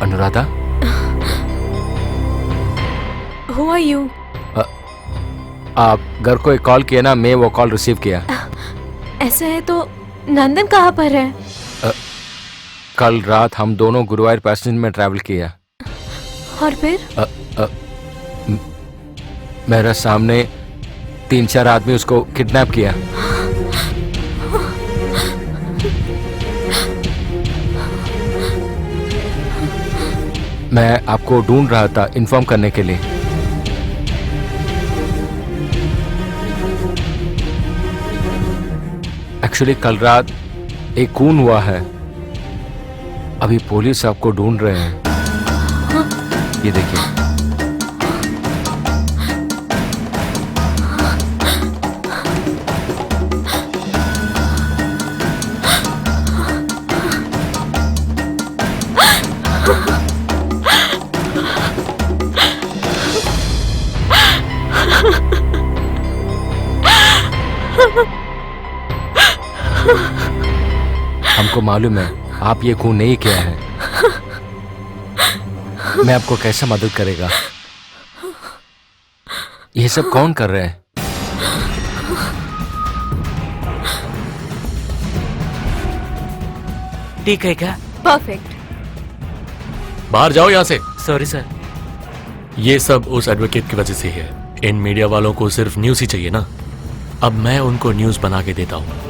Anuradha, Who are you? आप घर को एक कॉल किया ना, मैं वो कॉल रिसीव किया। ऐसा है तो नंदन कहाँ पर है? कल रात हम दोनों गुरुवायूर पैसेंजर में ट्रैवल किया, और फिर? मेरे सामने 3-4 आदमी उसको किडनैप किया। मैं आपको ढूंढ रहा था इन्फॉर्म करने के लिए। एक्चुअली कल रात एक खून हुआ है, अभी पुलिस आपको ढूंढ रहे हैं। ये देखिए। हमको मालूम है आप ये खून नहीं किया है। मैं आपको कैसे मदद करेगा? ये सब कौन कर रहे हैं? ठीक है क्या? परफेक्ट। बाहर जाओ यहाँ से। Sorry sir. ये सब उस एडवोकेट की वजह से है। इन मीडिया वालों को सिर्फ न्यूज़ ही चाहिए ना। अब मैं उनको न्यूज़ बना के देता हूँ।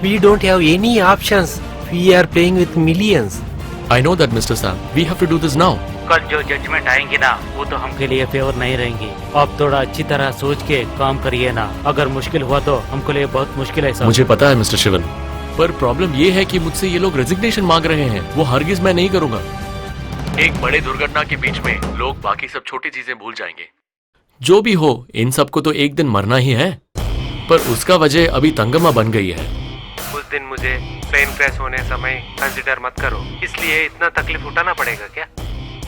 We don't have any options. We are playing with millions. I know that, Mr. Sam. We have to do this now. कल जो जजमेंट आएंगे ना वो तो हमके लिए फेवर नहीं रहेंगी। अब थोड़ा अच्छी तरह सोच के काम करिए ना। अगर मुश्किल हुआ तो हमको लिए बहुत मुश्किल है। मुझे पता है मिस्टर शिवन, पर प्रॉब्लम ये है कि मुझसे ये लोग रेजिग्नेशन मांग रहे हैं। वो हरगिज मैं नहीं करूंगा। एक बड़े दुर्घटना के बीच में लोग बाकी सब छोटी चीजें भूल जाएंगे। जो भी हो, इन सबको तो एक दिन मरना ही है, पर उसका वजह अभी तंगमा बन गई है। उस दिन मुझे प्लेन क्रैश होने समय कंसिडर मत करो, इसलिए इतना तकलीफ उठाना पड़ेगा क्या?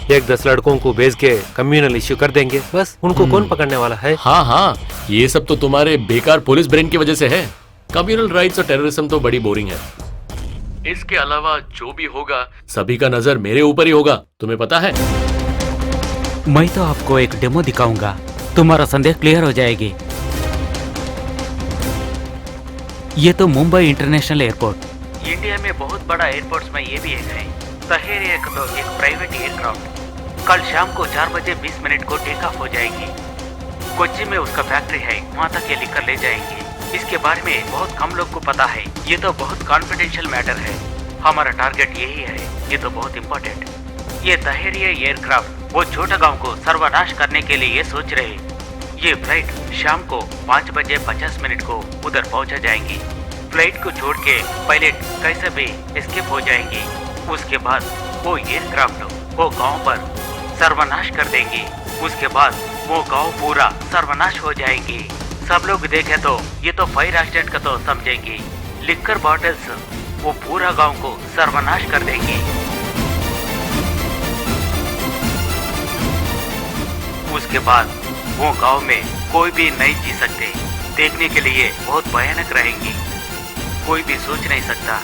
10 लड़कों को भेज के कम्युनल इश्यू कर देंगे, बस उनको कौन पकड़ने वाला है? हाँ हाँ, ये सब तो तुम्हारे बेकार पुलिस ब्रेन की वजह से है। कम्युनल राइट्स और टेररिज्म तो बड़ी बोरिंग है। इसके अलावा जो भी होगा सभी का नजर मेरे ऊपर ही होगा, तुम्हें पता है। मैं तो आपको एक डेमो दिखाऊंगा, तुम्हारा संदेह क्लियर हो जाएगी। ये तो मुंबई इंटरनेशनल एयरपोर्ट। इंडिया में बहुत बड़ा एयरपोर्ट्स में ये भी एक है। तहेर एक प्राइवेट एयरक्राफ्ट कल शाम को 4 बजे 20 मिनट को टेक ऑफ हो जाएगी। कोच्चि में उसका फैक्ट्री है, वहाँ तक ये लेकर ले जाएंगे। इसके बारे में बहुत कम लोग को पता है। ये तो बहुत कॉन्फिडेंशियल मैटर है। हमारा टारगेट यही है, ये तो बहुत इम्पोर्टेंट। ये तहेरिया एयरक्राफ्ट वो छोटा गांव को सर्वनाश करने के लिए ये सोच रहे। ये फ्लाइट शाम को 5 बजे 50 मिनट को उधर पहुंचा जाएंगी। फ्लाइट को छोड़ के पायलट कैसे भी एस्केप हो जाएंगी। उसके बाद वो एयरक्राफ्ट वो गांव पर सर्वनाश कर देंगी। उसके बाद वो गांव पूरा सर्वनाश हो जाएंगी। सब लोग देखे तो ये तो फायर एक्सीडेंट का तो समझेंगी। लिक्कर बॉटल्स वो पूरा गांव को सर्वनाश कर देंगी। उसके बाद वो गांव में कोई भी नहीं जी सकते। देखने के लिए बहुत भयानक रहेंगी, कोई भी सोच नहीं सकता।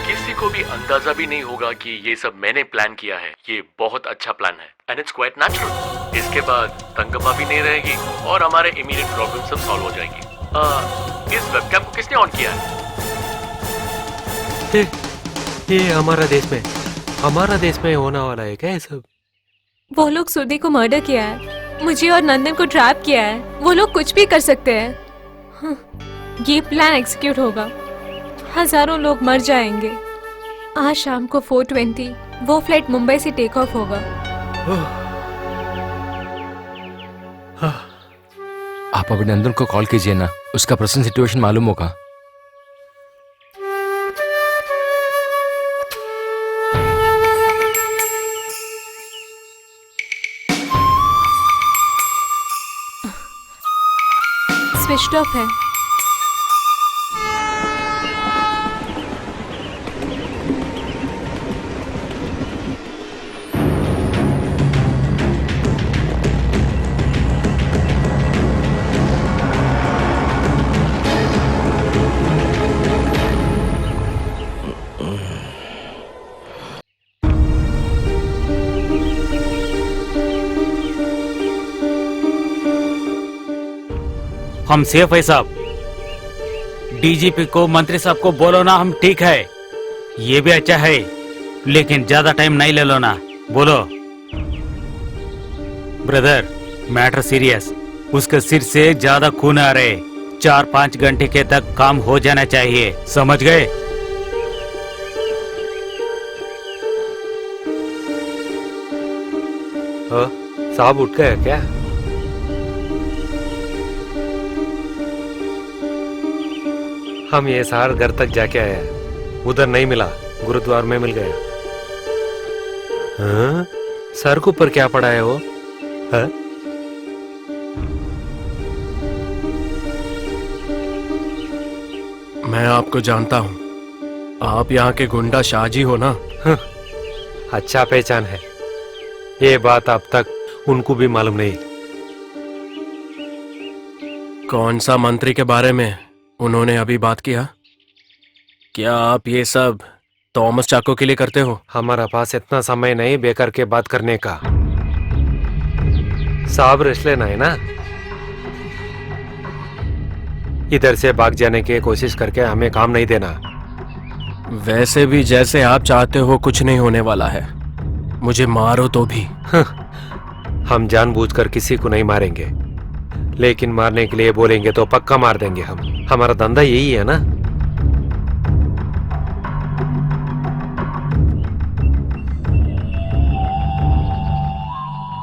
किसी को भी अंदाजा भी नहीं होगा कि ये सब मैंने प्लान किया है। ये बहुत अच्छा प्लान है एंड इट्स क्वाइट नेचुरल। इसके बाद तंगमा भी नहीं रहेगी और हमारे इमीडिएट प्रॉब्लम सब सॉल्व हो जाएंगी। इस वेबकैम को किसने ऑन किया है? ये हमारा देश में होने वाला है क्या ये सब? वो लोग सुधी को मर्डर किया है, मुझे और नंदन को ट्रैप किया है। वो लोग कुछ भी कर सकते हैं। हाँ, ये प्लान एग्जीक्यूट होगा, हजारों लोग मर जाएंगे। आज शाम को 4:20 वो फ्लाइट मुंबई से टेक ऑफ होगा। आप अभिनंदन को कॉल कीजिए ना, उसका प्रेजेंट सिचुएशन मालूम होगा। स्विच ऑफ है। हम सेफ है साहब। डीजीपी को मंत्री साहब को बोलो ना हम ठीक है। ये भी अच्छा है, लेकिन ज्यादा टाइम नहीं ले लो ना। बोलो ब्रदर, मैटर सीरियस। उसके सिर से ज्यादा खून आ रहे। 4-5 घंटे के तक काम हो जाना चाहिए, समझ गए? साहब उठ गए क्या? हम ये सार घर तक जाके आया, उधर नहीं मिला, गुरुद्वार में मिल गया। हाँ? सर के ऊपर क्या पड़ा है वो? हाँ? मैं आपको जानता हूँ, आप यहाँ के गुंडा शाहजी हो ना? हाँ, अच्छा पहचान है। ये बात अब तक उनको भी मालूम नहीं। कौन सा मंत्री के बारे में उन्होंने अभी बात किया? क्या आप ये सब थॉमस चाको के लिए करते हो? हमारा पास इतना समय नहीं बेकार के बात करने का। साहब रेस्ट लेना है ना, इधर से भाग जाने की कोशिश करके हमें काम नहीं देना। वैसे भी जैसे आप चाहते हो कुछ नहीं होने वाला है, मुझे मारो तो भी। हम जानबूझकर किसी को नहीं मारेंगे, लेकिन मारने के लिए बोलेंगे तो पक्का मार देंगे हम। हमारा धंधा यही है ना।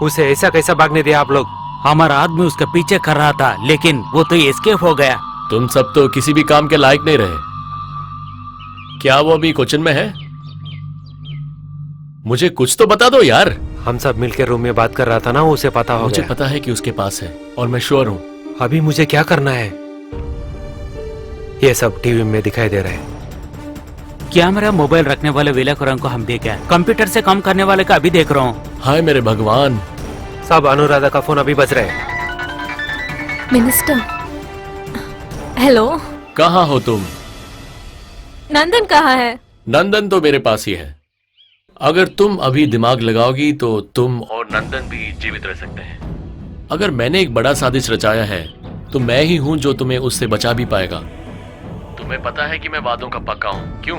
उसे ऐसा कैसा भागने दिया आप लोग? हमारा आदमी उसके पीछे कर रहा था, लेकिन वो तो एस्केप हो गया। तुम सब तो किसी भी काम के लायक नहीं रहे। क्या वो अभी कोचिन में है? मुझे कुछ तो बता दो यार। हम सब मिलकर रूम में बात कर रहा था ना, उसे पता हो मुझे गया। पता है कि उसके पास है और मैं श्योर हूँ। अभी मुझे क्या करना है? ये सब टीवी में दिखाई दे रहा है। कैमरा मोबाइल रखने वाले विलेकरन को हम देखे, कंप्यूटर से काम करने वाले का अभी देख रहा हूँ। हाय मेरे भगवान। सब अनुराधा का फोन अभी बज रहा है। Minister, hello. कहाँ हो तुम? नंदन कहाँ है? नंदन तो मेरे पास ही है। अगर तुम अभी दिमाग लगाओगी तो तुम और नंदन भी जीवित रह सकते हैं। अगर मैंने एक बड़ा साजिश रचाया है तो मैं ही हूं जो तुम्हें उससे बचा भी पाएगा। तुम्हें पता है कि मैं वादों का पक्का हूं। क्यों?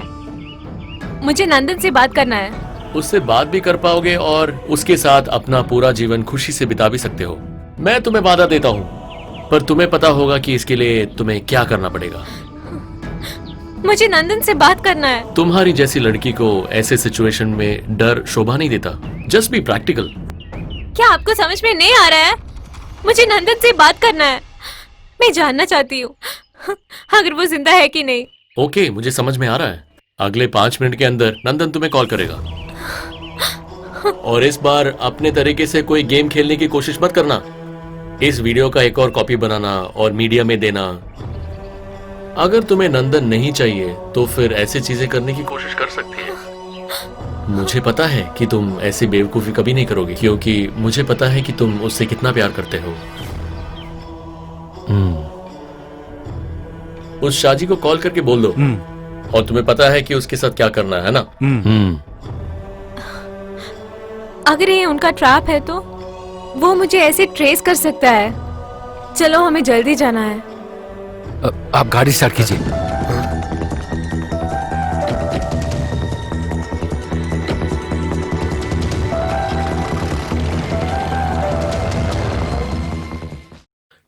मुझे नंदन से बात करना है। उससे बात भी कर पाओगे और उसके साथ अपना पूरा जीवन खुशी से बिता भी सकते हो। मैं तुम्हें वादा देता हूं, पर तुम्हें पता होगा कि इसके लिए तुम्हें क्या करना पड़ेगा। मुझे नंदन से बात करना है। तुम्हारी जैसी लड़की को ऐसे सिचुएशन में डर शोभा नहीं देता। Just be practical. क्या आपको समझ में नहीं आ रहा है? मुझे नंदन से बात करना है। मैं जानना चाहती हूँ अगर वो जिंदा है कि नहीं। ओके, मुझे समझ में आ रहा है। अगले 5 मिनट के अंदर नंदन तुम्हें कॉल करेगा। और इस बार अपने तरीके से कोई गेम खेलने की कोशिश मत करना। इस वीडियो का एक और कॉपी बनाना और मीडिया में देना। अगर तुम्हें नंदन नहीं चाहिए तो फिर ऐसी चीजें करने की कोशिश कर सकती है। मुझे पता है कि तुम ऐसी बेवकूफी कभी नहीं करोगे, क्योंकि मुझे पता है कि तुम उससे कितना प्यार करते हो। उस शाजी को कॉल करके बोल दो। और तुम्हें पता है कि उसके साथ क्या करना है ना? अगर ये उनका ट्रैप है तो वो मुझे ऐसे ट्रेस कर सकता है। चलो, हमें जल्दी जाना है। आप गाड़ी स्टार्ट कीजिए।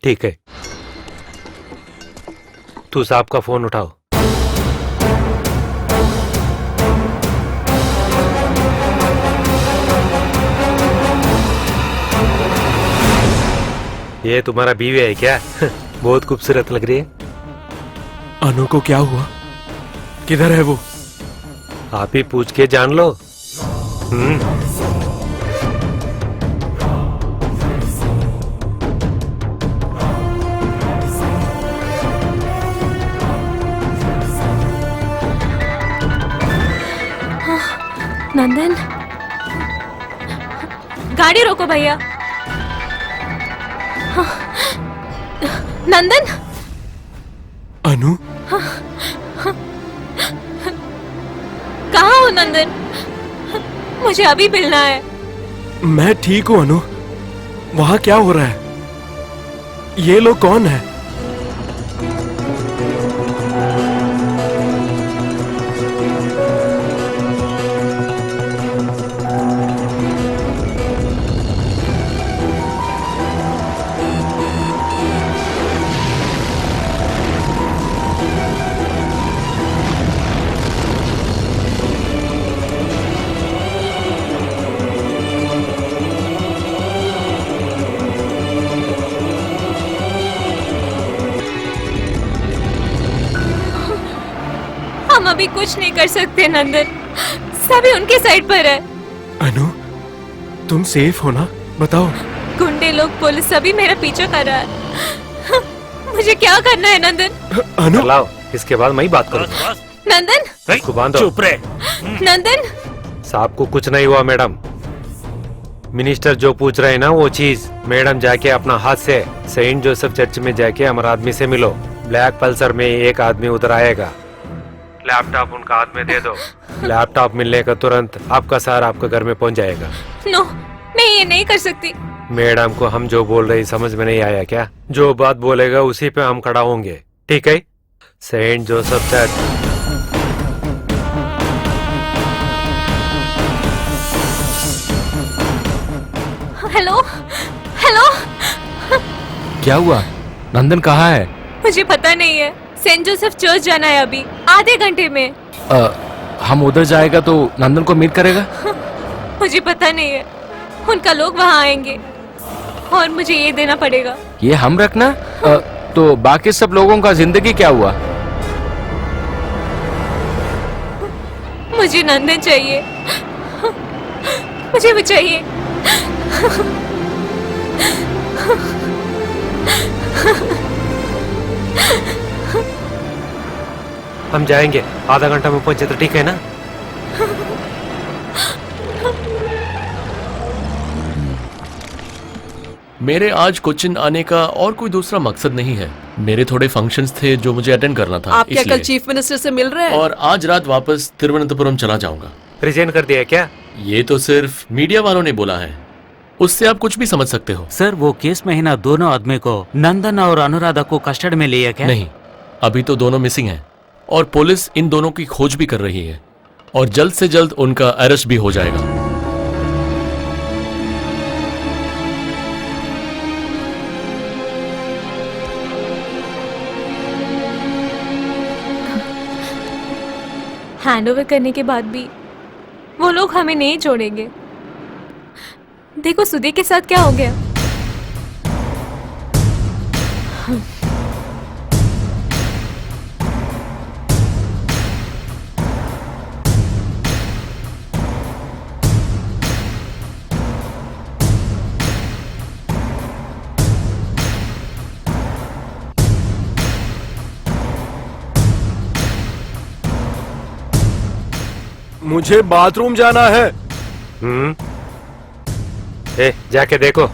ठीक है, तू साहब का फोन उठाओ। ये तुम्हारा बीवी है क्या? बहुत खूबसूरत लग रही है। अनु को क्या हुआ? किधर है वो? आप ही पूछ के जान लो। नंदन, गाड़ी रोको भैया। नंदन। अनु, कहाँ हो नंदन? मुझे अभी मिलना है। मैं ठीक हूँ अनु। वहाँ क्या हो रहा है? ये लोग कौन है? हम अभी कुछ नहीं कर सकते नंदन, सभी उनके साइड पर है। अनु, तुम सेफ हो ना? बताओ। गुंडे लोग, पुलिस सभी मेरा पीछा कर रहा है। मुझे क्या करना है नंदन? अनु, लाओ, इसके बाद मैं ही बात करूंगा। नंदन, इसको बांधो। चुप रहे। नंदन। साहब को कुछ नहीं हुआ मैडम। मिनिस्टर जो पूछ रहे हैं ना वो चीज, मैडम जाके अपना हाथ से सेंट जोसेफ चर्च में जाके हमारा आदमी से मिलो। ब्लैक पल्सर में एक आदमी उधर आएगा। लैपटॉप उनका हाथ में दे दो। लैपटॉप मिलने का तुरंत आपका सर आपके घर में पहुंच जाएगा। नो, मैं ये नहीं कर सकती। मैडम को हम जो बोल रहे समझ में नहीं आया क्या? जो बात बोलेगा उसी पे हम खड़ा होंगे, ठीक है? Saint Joseph church. Hello hello, क्या हुआ? नंदन कहाँ है? मुझे पता नहीं है। सेंट जोसेफ चर्च जाना है अभी, आधे घंटे में। हम उधर जाएगा तो नंदन को मीट करेगा? मुझे पता नहीं है, उनका लोग वहाँ आएंगे और मुझे ये देना पड़ेगा। ये हम रखना? तो बाकी सब लोगों का जिंदगी क्या हुआ? मुझे नंदन चाहिए, मुझे वो चाहिए। हम जाएंगे, आधा घंटा में पहुंचे तो ठीक है ना? मेरे आज कोचिन आने का और कोई दूसरा मकसद नहीं है। मेरे थोड़े फंक्शंस थे जो मुझे अटेंड करना था। आप क्या इसलिए। कल चीफ मिनिस्टर से मिल रहे हैं? और आज रात वापस तिरुवनंतपुरम चला जाऊंगा। रिजाइन कर दिया क्या? ये तो सिर्फ मीडिया वालों ने बोला है, उससे आप कुछ भी समझ सकते हो। सर वो केस में है ना, दोनों आदमी को, नंदन और अनुराधा को कस्टडी में लिया क्या? नहीं, अभी तो दोनों मिसिंग हैं और पुलिस इन दोनों की खोज भी कर रही है और जल्द से जल्द उनका अरेस्ट भी हो जाएगा। हैंडओवर करने के बाद भी वो लोग हमें नहीं छोड़ेंगे। देखो सुधी के साथ क्या हो गया। मुझे बाथरूम जाना है। जाके देखो।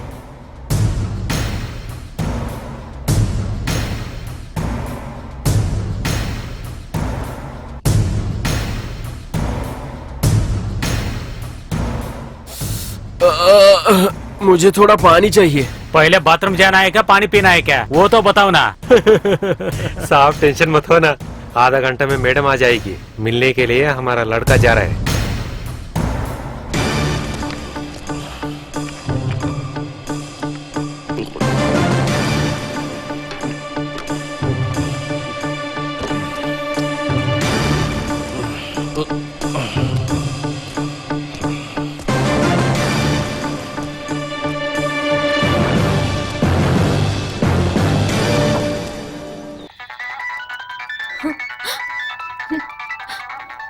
मुझे थोड़ा पानी चाहिए। पहले बाथरूम जाना है क्या, पानी पीना है क्या, वो तो बताओ ना। साहब टेंशन मत हो ना, आधा घंटा में मैडम आ जाएगी। मिलने के लिए हमारा लड़का जा रहा है।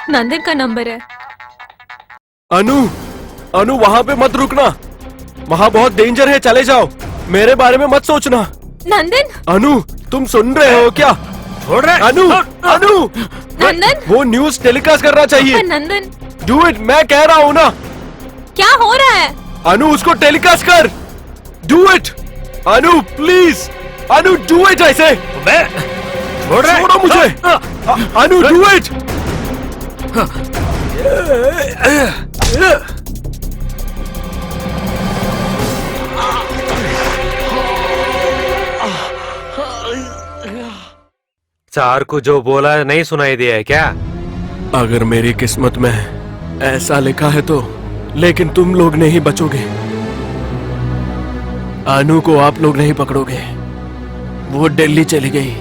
नंदन का नंबर है। अनु, अनु वहाँ पे मत रुकना, वहाँ बहुत डेंजर है, चले जाओ। मेरे बारे में मत सोचना। नंदन, अनु तुम सुन रहे हो क्या? छोड़ रहे? अनु, अनु नंदन, वो न्यूज टेलीकास्ट करना चाहिए। नंदन डू इट, मैं कह रहा हूँ ना। क्या हो रहा है? अनु उसको टेलीकास्ट कर, do it. Anu please, Anu do it. ऐसे छोड़ रहे? छोड़ो मुझे। अनु डू इट। चार को जो बोला नहीं सुनाई दिया है क्या? अगर मेरी किस्मत में ऐसा लिखा है तो, लेकिन तुम लोग नहीं बचोगे। अनु को आप लोग नहीं पकड़ोगे। वो दिल्ली चली गई,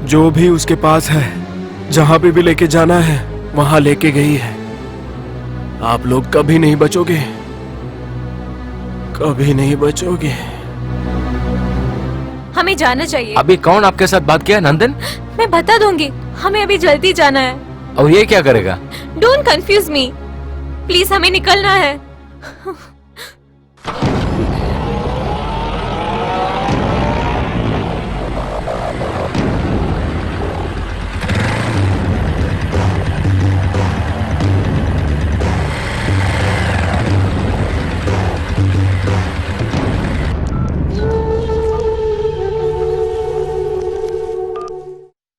जो भी उसके पास है, जहां पे भी लेके जाना है वहां लेके गई है। आप लोग कभी नहीं बचोगे, कभी नहीं बचोगे। हमें जाना चाहिए। अभी कौन आपके साथ बात किया? नंदन? मैं बता दूंगी, हमें अभी जल्दी जाना है। और ये क्या करेगा? डोंट कंफ्यूज मी प्लीज, हमें निकलना है।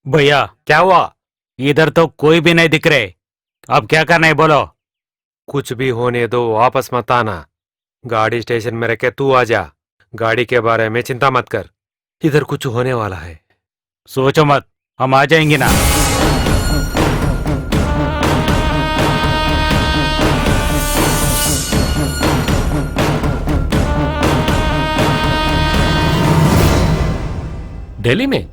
भैया क्या हुआ? इधर तो कोई भी नहीं दिख रहे, अब क्या करना है बोलो। कुछ भी होने दो, वापस मत आना। गाड़ी स्टेशन में रखे तू आ जा। गाड़ी के बारे में चिंता मत कर, इधर कुछ होने वाला है। सोचो मत, हम आ जाएंगे ना। दिल्ली में?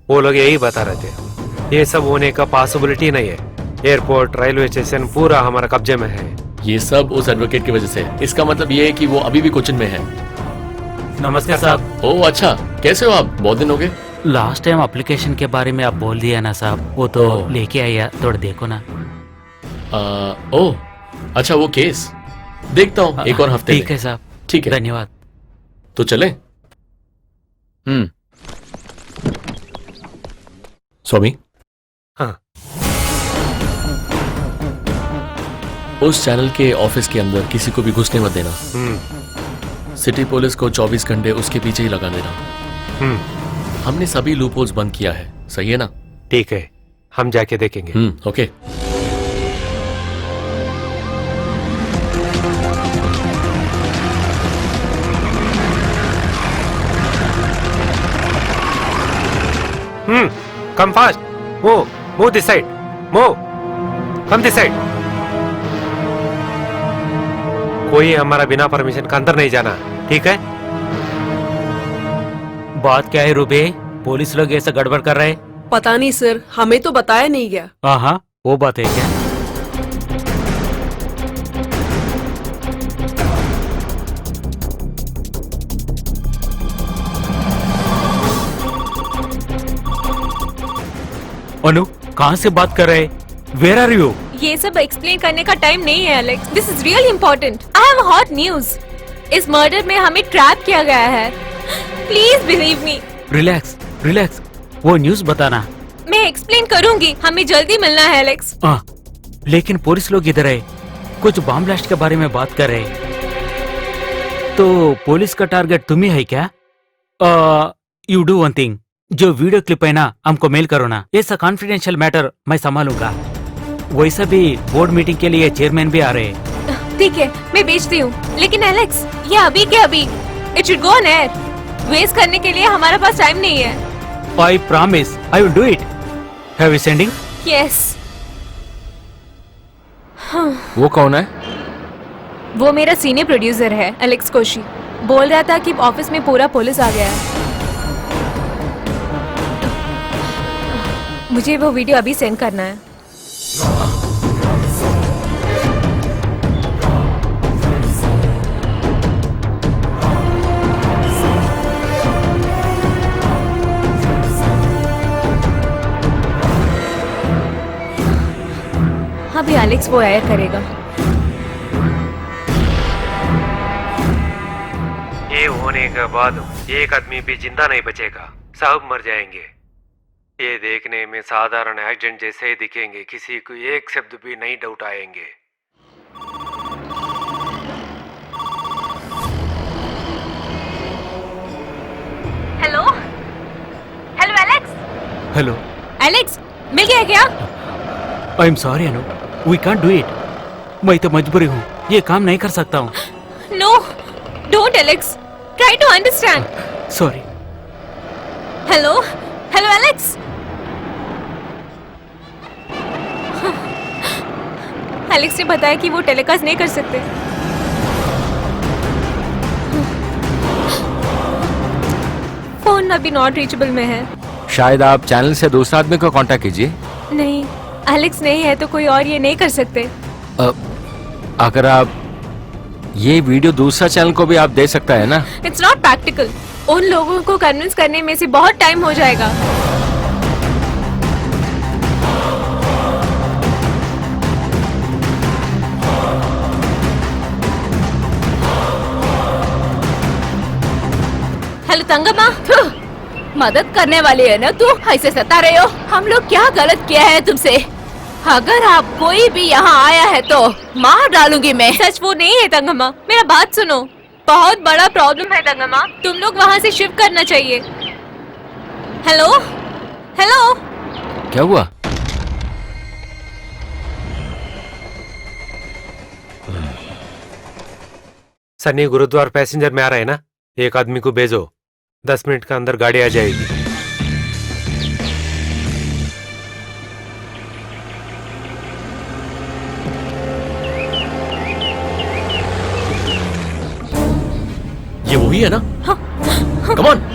वो लोग यही बता रहे थे, ये सब होने का पॉसिबिलिटी नहीं है। एयरपोर्ट, रेलवे स्टेशन पूरा हमारा कब्जे में है। ये सब उस एडवोकेट की वजह से। इसका मतलब ये है कि वो अभी भी कोचिन में है। नमस्कार साहब। ओह अच्छा, कैसे हो आप? बहुत दिन हो गए। लास्ट टाइम एप्लीकेशन के बारे में आप बोल दिया ना साहब, वो तो लेके आया, थोड़ा देखो ना। ओह अच्छा, वो केस देखता हूँ एक और हफ्ते ठीक है साहब। ठीक है, धन्यवाद। तो चले। स्वामी। हाँ। उस चैनल के ऑफिस के अंदर किसी को भी घुसने मत देना। सिटी पुलिस को 24 घंटे उसके पीछे ही लगा देना। हमने सभी लूपहोल्स बंद किया है, सही है ना? ठीक है, हम जाके देखेंगे। Okay. Come fast, move this side, move, come this side. कोई हमारा बिना परमिशन का अंदर नहीं जाना, ठीक है? बात क्या है रूबे? पुलिस लोग ऐसा गड़बड़ कर रहे? पता नहीं सर, हमें तो बताया नहीं गया। हाँ, वो बात है क्या? अनु, कहाँ से बात कर रहे? Where are you? ये सब एक्सप्लेन करने का टाइम नहीं है Alex. This is really important. I have hot news. इस मर्डर में हमें ट्रैप किया गया है। Please believe me. Relax, relax, वो न्यूज बताना। मैं एक्सप्लेन करूंगी, हमें जल्दी मिलना है एलेक्स। लेकिन पुलिस लोग इधर है, कुछ बॉम्ब ब्लास्ट के बारे में बात कर रहे। तो पुलिस का टारगेट तुम ही है क्या? यू डू वन थिंग, जो वीडियो क्लिप है ना, हमको मेल करो ना। ऐसा कॉन्फिडेंशियल मैटर मैं संभालूंगा। वैसा भी बोर्ड मीटिंग के लिए चेयरमैन भी आ रहे हैं। ठीक है, मैं भेजती हूँ। लेकिन एलेक्स, ये अभी के अभी, it should go on air. Waste करने के लिए हमारे पास टाइम नहीं है। I promise I will do it. Have you sending? Yes. वो कौन है? वो मेरा सीनियर प्रोड्यूसर है, एलेक्स कोशी। बोल रहा था कि ऑफिस में पूरा पुलिस आ गया है। मुझे वो वीडियो अभी सेंड करना है। अभी एलेक्स वो एयर करेगा। ये होने के बाद एक आदमी भी जिंदा नहीं बचेगा, सब मर जाएंगे। ये देखने में साधारण एक्सीडेंट जैसे ही दिखेंगे, किसी को एक शब्द भी नहीं डाउट आएंगे। Hello hello Alex. Hello Alex, मिल गया क्या? I am sorry Anu, we can't do it. मैं तो मजबूरी हूँ, ये काम नहीं कर सकता हूँ। No, don't Alex, try to understand. Sorry. Hello hello Alex. Alex ने बताया कि वो टेलीकास्ट नहीं कर सकते। फोन अभी नॉट रीचेबल में है। शायद आप चैनल से दूसरे आदमी को कांटेक्ट कीजिए। नहीं, एलेक्स नहीं है तो कोई और ये नहीं कर सकते। अगर आप ये वीडियो दूसरा चैनल को भी आप दे सकता है ना? It's not practical. उन लोगों को कन्विंस करने में से बहुत टाइम हो जाएगा। हेलो तंगम्मा। मदद करने वाली है ना तू? ऐसे सता रहे हो? हम लोग क्या गलत किया है तुमसे? अगर आप कोई भी यहाँ आया है तो मार डालूंगी मैं। सच वो नहीं है तंगम्मा, मेरा बात सुनो। बहुत बड़ा प्रॉब्लम है तंगम्मा, तुम लोग वहाँ से शिफ्ट करना चाहिए। हेलो हेलो, क्या हुआ? सनी गुरुद्वार पैसेंजर में आ रहे हैं ना? एक आदमी को भेजो, 10 मिनट के अंदर गाड़ी आ जाएगी। ये वही है ना? Come on.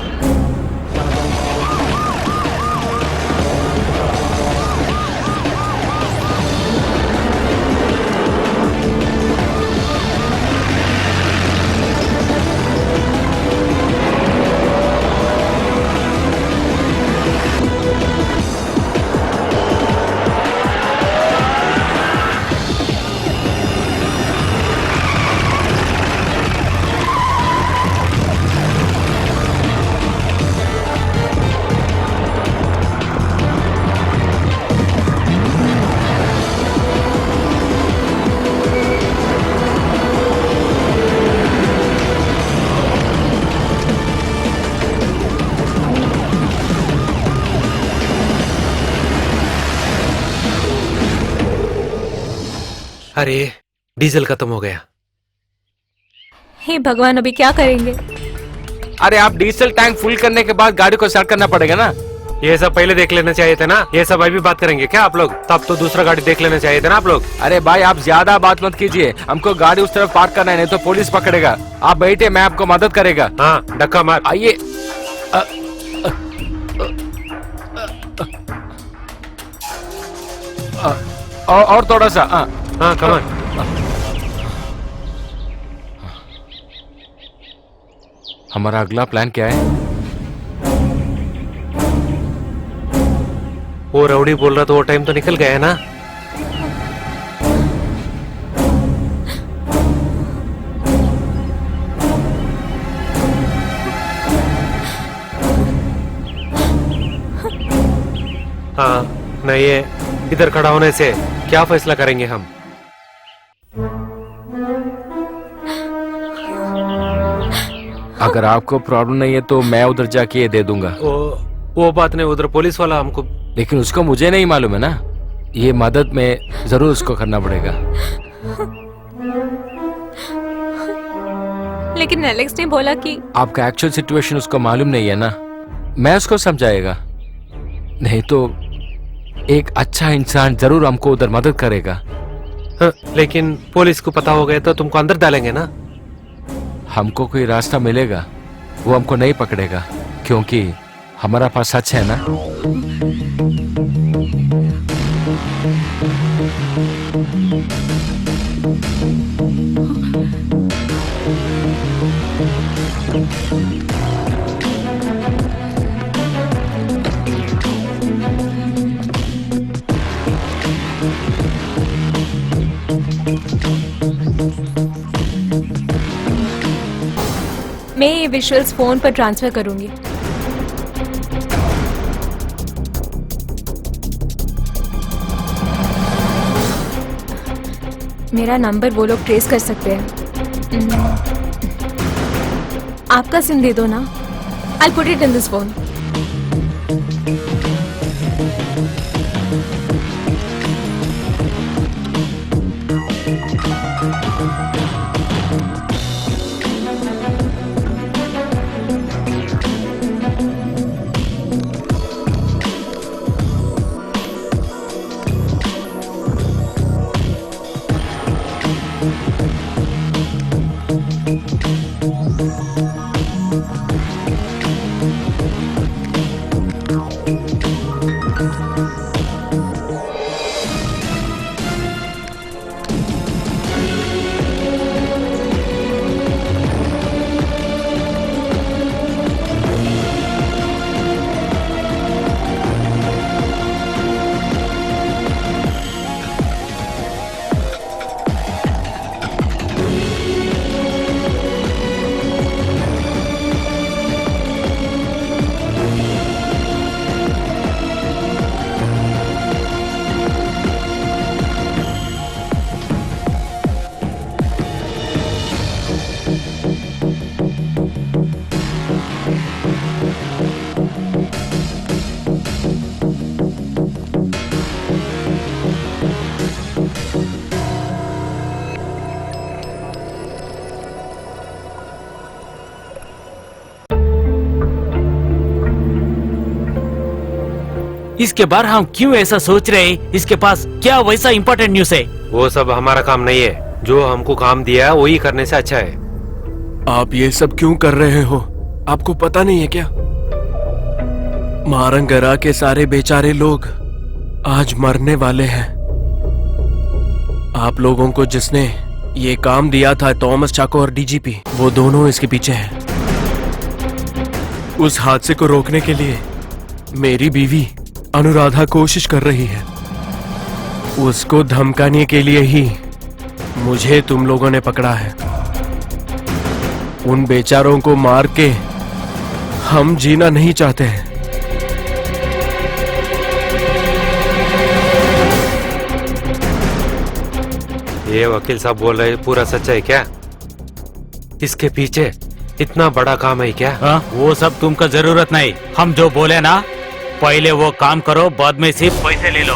अरे डीजल खत्म हो गया। हे भगवान, अभी क्या करेंगे? अरे आप डीजल टैंक फुल करने के बाद गाड़ी को स्टार्ट करना पड़ेगा ना। ये सब पहले देख लेना चाहिए था ना। ये सब अभी बात करेंगे क्या आप लोग? तब तो दूसरा गाड़ी देख लेना चाहिए था ना आप लोग। अरे भाई आप ज्यादा बात मत कीजिए, हमको गाड़ी उस तरफ पार्क करना है, नहीं तो पुलिस पकड़ेगा। आप बैठे, मैं आपको मदद करेगा। हाँ धक्का मार। आइए। और थोड़ा सा। हाँ कमान। हमारा अगला प्लान क्या है? वो रउडी बोल रहा तो वो टाइम तो निकल गया है ना। हाँ नहीं, ये इधर खड़ा होने से क्या फैसला करेंगे हम? अगर आपको प्रॉब्लम नहीं है तो मैं उधर जाके ये दे दूंगा। वो बात नहीं, उधर पुलिस वाला हमको। लेकिन उसको मुझे नहीं मालूम है ना, ये मदद में जरूर उसको करना पड़ेगा। लेकिन एलेक्स ने बोला कि आपका एक्चुअल सिचुएशन उसको मालूम नहीं है ना, मैं उसको समझाएगा। नहीं तो एक अच्छा इंसान जरूर हमको उधर मदद करेगा। हाँ, लेकिन पुलिस को पता हो गया तो तुमको अंदर डालेंगे ना। हमको कोई रास्ता मिलेगा, वो हमको नहीं पकड़ेगा, क्योंकि हमारा पास सच है ना। मैं ये विजुअल्स फोन पर ट्रांसफर करूंगी। मेरा नंबर वो लोग ट्रेस कर सकते हैं। आपका सिम दे दो ना। I'll put it in this phone. इसके बारे हम क्यों ऐसा सोच रहे हैं? इसके पास क्या वैसा इम्पोर्टेंट न्यूज है? वो सब हमारा काम नहीं है। जो हमको काम दिया वही करने से अच्छा है। आप ये सब क्यों कर रहे हो? आपको पता नहीं है क्या? मारंगरा के सारे बेचारे लोग आज मरने वाले हैं। आप लोगों को जिसने ये काम दिया था, थॉमस चाको और डीजीपी, वो दोनों इसके पीछे हैं। उस हादसे को रोकने के लिए मेरी बीवी अनुराधा कोशिश कर रही है। उसको धमकाने के लिए ही मुझे तुम लोगों ने पकड़ा है। उन बेचारों को मार के हम जीना नहीं चाहते हैं। ये वकील साहब बोल रहे पूरा सच है क्या? इसके पीछे इतना बड़ा काम है क्या? हाँ, वो सब तुमको जरूरत नहीं। हम जो बोले ना, पहले वो काम करो, बाद में सिर्फ पैसे ले लो।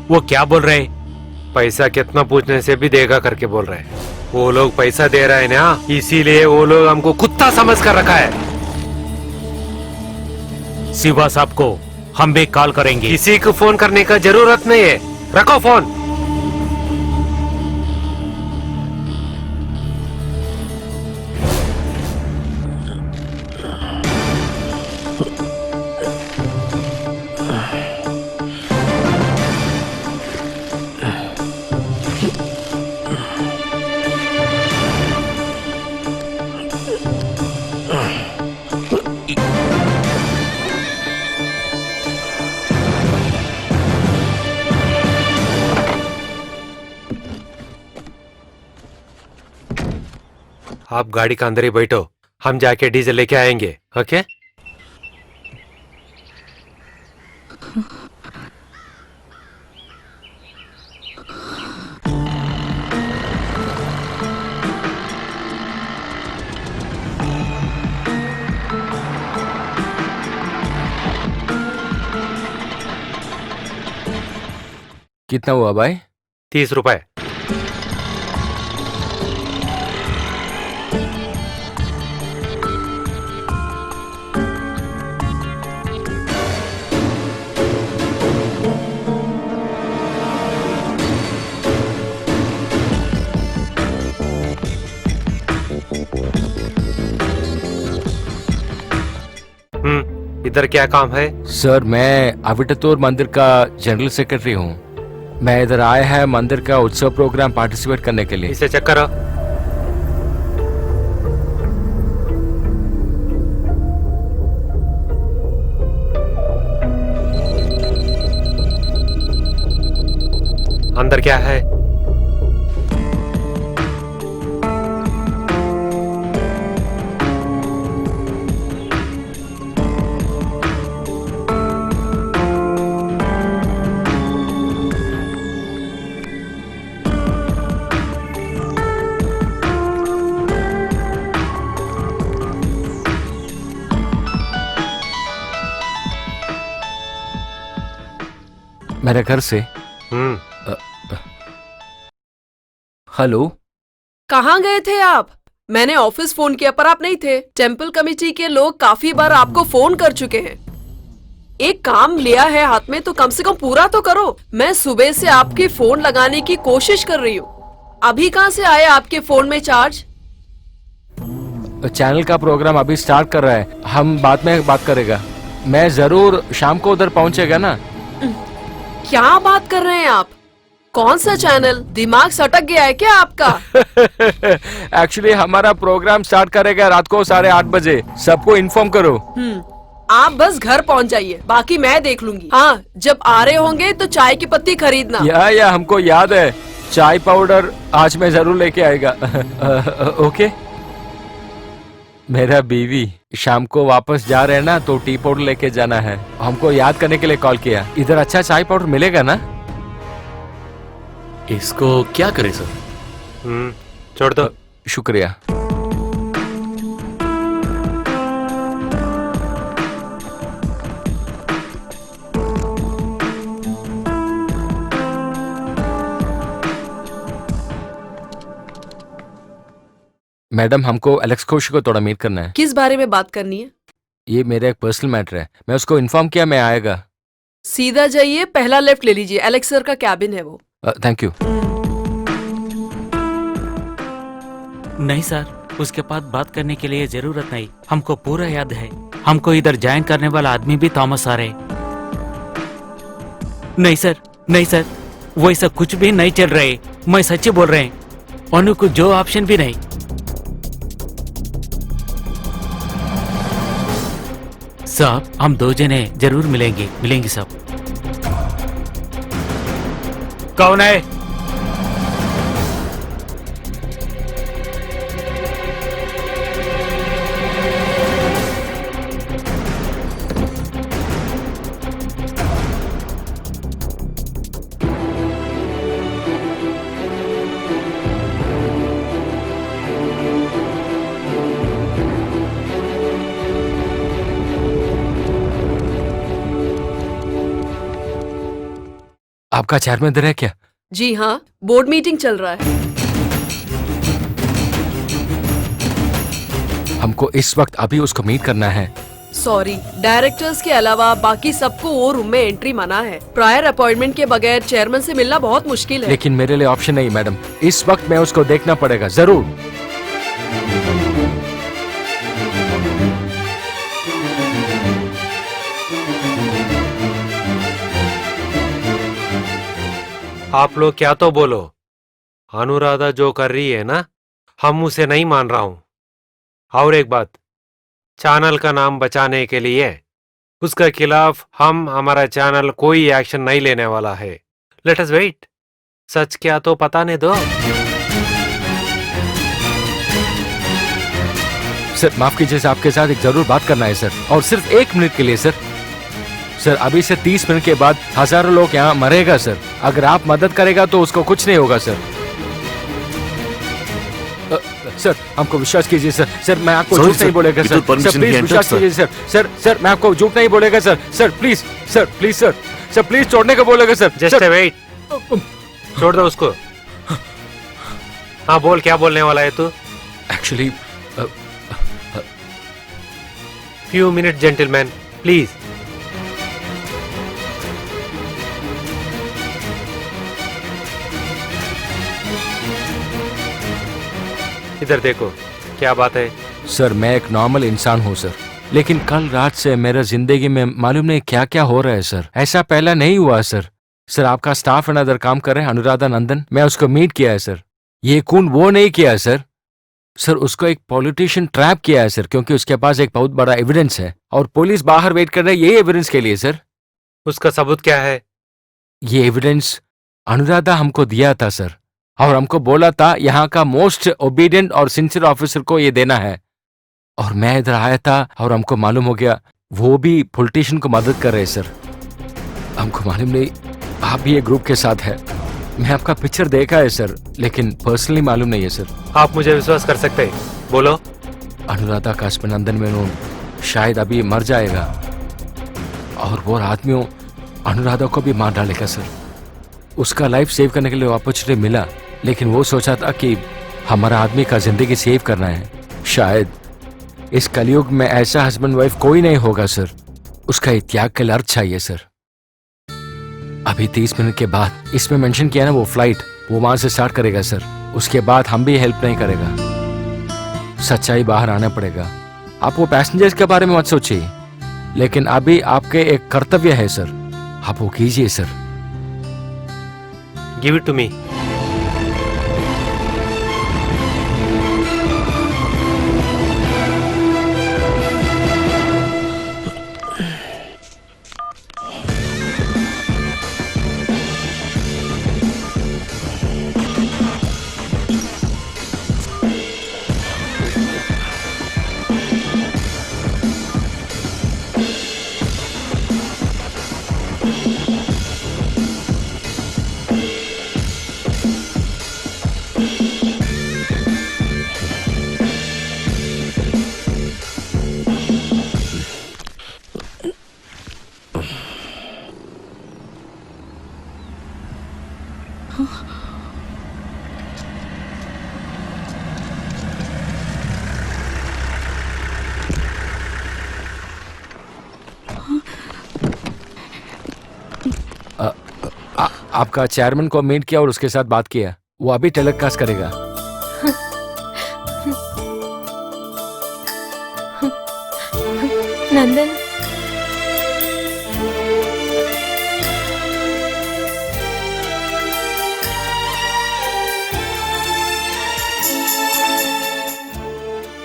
वो क्या बोल रहे? पैसा कितना पूछने से भी देगा करके बोल रहे हैं। वो लोग पैसा दे रहे हैं ना, इसीलिए वो लोग हमको कुत्ता समझ कर रखा है। शिवा साहब को हम भी कॉल करेंगे। किसी को फोन करने का जरूरत नहीं है, रखो फोन। आप गाड़ी के अंदर ही बैठो, हम जाके डीजल लेके आएंगे। ओके? कितना हुआ भाई? 30 रुपए। इधर क्या काम है? सर, मैं अविटतोर मंदिर का जनरल सेक्रेटरी हूँ। मैं इधर आया है मंदिर का उत्सव प्रोग्राम पार्टिसिपेट करने के लिए। इसे चेक करो। अंदर क्या है? मेरे घर से। हेलो, कहाँ गए थे आप? मैंने ऑफिस फोन किया पर आप नहीं थे। टेम्पल कमेटी के लोग काफी बार आपको फोन कर चुके हैं। एक काम लिया है हाथ में तो कम से कम पूरा तो करो। मैं सुबह से आपके फोन लगाने की कोशिश कर रही हूँ। अभी कहाँ से आया आपके फोन में चार्ज? चैनल का प्रोग्राम अभी स्टार्ट कर रहा है, हम बाद में बात करेगा। मैं जरूर शाम को उधर पहुंचेगा ना। क्या बात कर रहे हैं आप? कौन सा चैनल? दिमाग सटक गया है क्या आपका? एक्चुअली हमारा प्रोग्राम स्टार्ट करेगा रात को 8:30 बजे। सबको इन्फॉर्म करो। आप बस घर पहुंच जाइए, बाकी मैं देख लूंगी। हाँ, जब आ रहे होंगे तो चाय की पत्ती खरीदना। या हमको याद है, चाय पाउडर आज मैं जरूर लेके आएगा। ओके? मेरा बीवी शाम को वापस जा रहे हैं ना, तो टी पाउडर लेके जाना है। हमको याद करने के लिए कॉल किया। इधर अच्छा चाय पाउडर मिलेगा ना? इसको क्या करे सर? छोड़ दो। शुक्रिया। मैडम, हमको एलेक्स घोष को थोड़ा मीट करना है। किस बारे में बात करनी है? ये मेरा एक पर्सनल मैटर है, मैं उसको इन्फॉर्म किया, मैं आएगा। सीधा जाइए, पहला लेफ्ट ले लीजिए, एलेक्स सर का कैबिन है वो। Thank you. नहीं सर, उसके पास बात करने के लिए जरूरत नहीं, हमको पूरा याद है। हमको इधर ज्वाइन करने वाला आदमी भी थॉमस सर है। नहीं सर, नहीं सर, वैसा कुछ भी नहीं चल रहे, मैं सच्ची बोल रहे हैं। अनु को जो ऑप्शन भी नहीं। साहब, हम दो जने जरूर मिलेंगे सब। कौन है? आपका चेयरमैन इधर है क्या? जी हाँ, बोर्ड मीटिंग चल रहा है। हमको इस वक्त अभी उसको मीट करना है। सॉरी, डायरेक्टर्स के अलावा बाकी सबको वो रूम में एंट्री मना है। प्रायर अपॉइंटमेंट के बगैर चेयरमैन से मिलना बहुत मुश्किल है। लेकिन मेरे लिए ऑप्शन नहीं मैडम, इस वक्त मैं उसको देखना पड़ेगा जरूर। आप लोग क्या तो बोलो, अनुराधा जो कर रही है ना, हम उसे नहीं मान रहा हूं। और एक बात, चैनल का नाम बचाने के लिए उसके खिलाफ हमारा चैनल कोई एक्शन नहीं लेने वाला है। Let us wait. सच क्या तो पता नहीं दो। सर माफ कीजिए, सर आपके साथ एक जरूर बात करना है सर, और सिर्फ 1 मिनट के लिए सर। सर अभी से 30 मिनट के बाद हजारों लोग यहाँ मरेगा सर। अगर आप मदद करेगा तो उसको कुछ नहीं होगा सर। सर हमको विश्वास कीजिए सर। सर मैं आपको झूठ नहीं बोलेगा सर। सर प्लीज विश्वास कीजिए सर। सर मैं आपको झूठ नहीं बोलेगा sir. Sir please sir, please sir, sir please छोड़ने को बोलेगा सर। जस्ट वेट, छोड़ दो उसको। हाँ बोल, क्या बोलने वाला है तू? Actually few minute gentleman please. इधर देखो, क्या बात है? सर मैं एक नॉर्मल इंसान हूँ सर, लेकिन कल रात से मेरा जिंदगी में मालूम नहीं क्या क्या हो रहा है सर। ऐसा पहला नहीं हुआ सर। सर आपका स्टाफ है ना इधर काम कर रहे हैं, अनुराधा नंदन, मैं उसको मीट किया है सर। ये खून वो नहीं किया है सर। सर उसको एक पॉलिटिशियन ट्रैप किया है सर, क्योंकि उसके पास एक बहुत बड़ा एविडेंस है और पुलिस बाहर वेट कर रही है यही एविडेंस के लिए सर। उसका सबूत क्या है? ये एविडेंस अनुराधा हमको दिया था सर, और हमको बोला था यहाँ का मोस्ट ओबीडियंट और सिंसियर ऑफिसर को ये देना है। और मैं इधर आया था और हमको मालूम हो गया वो भी पॉलिटिशियन को मदद कर रहे सर। हमको मालूम नहीं आप भी ये ग्रुप के साथ है। मैं आपका पिक्चर देखा है सर, लेकिन पर्सनली मालूम नहीं है सर। आप मुझे विश्वास कर सकते हैं? बोलो। अनुराधा का हस्बैंड नंदन मेनन शायद अभी मर जाएगा, और वो आदमियों अनुराधा को भी मार डालेगा सर। उसका लाइफ सेव करने के लिए अपॉर्चुनिटी मिला, लेकिन वो सोचा था कि हमारा आदमी का जिंदगी सेव करना है। शायद इस कलयुग में ऐसा हस्बैंड वाइफ कोई नहीं होगा सर। उसका त्याग के लिए अर्थ चाहिए सर। अभी 30 मिनट के बाद इसमें मेंशन किया ना वो फ्लाइट, वो वहां से स्टार्ट करेगा सर। उसके बाद हम भी हेल्प नहीं करेगा। सच्चाई बाहर आना पड़ेगा। आप वो पैसेंजर्स के बारे में मत सोचिए, लेकिन अभी आपके एक कर्तव्य है सर, आप वो कीजिए sir. Give it to me. आपका चेयरमैन को मीट किया और उसके साथ बात किया। वो अभी टेलीकास्ट करेगा। नंदन,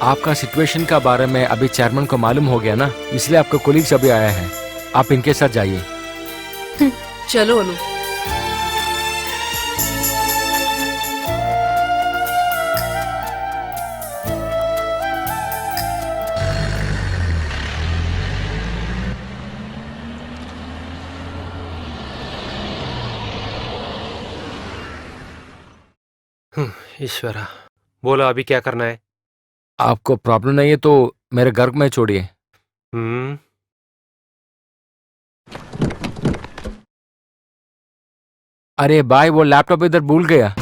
आपका सिचुएशन का बारे में अभी चेयरमैन को मालूम हो गया ना, इसलिए आपका कोलीग्स अभी आया है। आप इनके साथ जाइए। चलो अनु। ईश्वरा, बोलो अभी क्या करना है? आपको प्रॉब्लम नहीं है तो मेरे घर में छोड़िए। अरे भाई, वो लैपटॉप इधर भूल गया।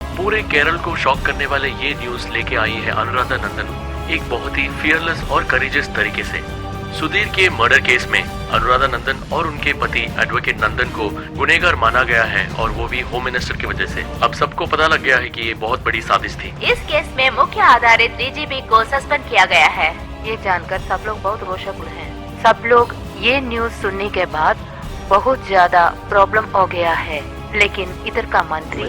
पूरे केरल को शॉक करने वाले ये न्यूज लेके आई है अनुराधा नंदन एक बहुत ही फियरलेस और करेजियस तरीके से। सुधीर के मर्डर केस में अनुराधा नंदन और उनके पति एडवोकेट नंदन को गुनहगार माना गया है, और वो भी होम मिनिस्टर की वजह से। अब सबको पता लग गया है कि ये बहुत बड़ी साजिश थी। इस केस में मुख्य आधारित डीजीपी को सस्पेंड किया गया है। ये जानकर सब लोग बहुत रोषाकुल हैं। सब लोग ये न्यूज सुनने के बाद बहुत ज्यादा प्रॉब्लम हो गया है, लेकिन इधर का मंत्री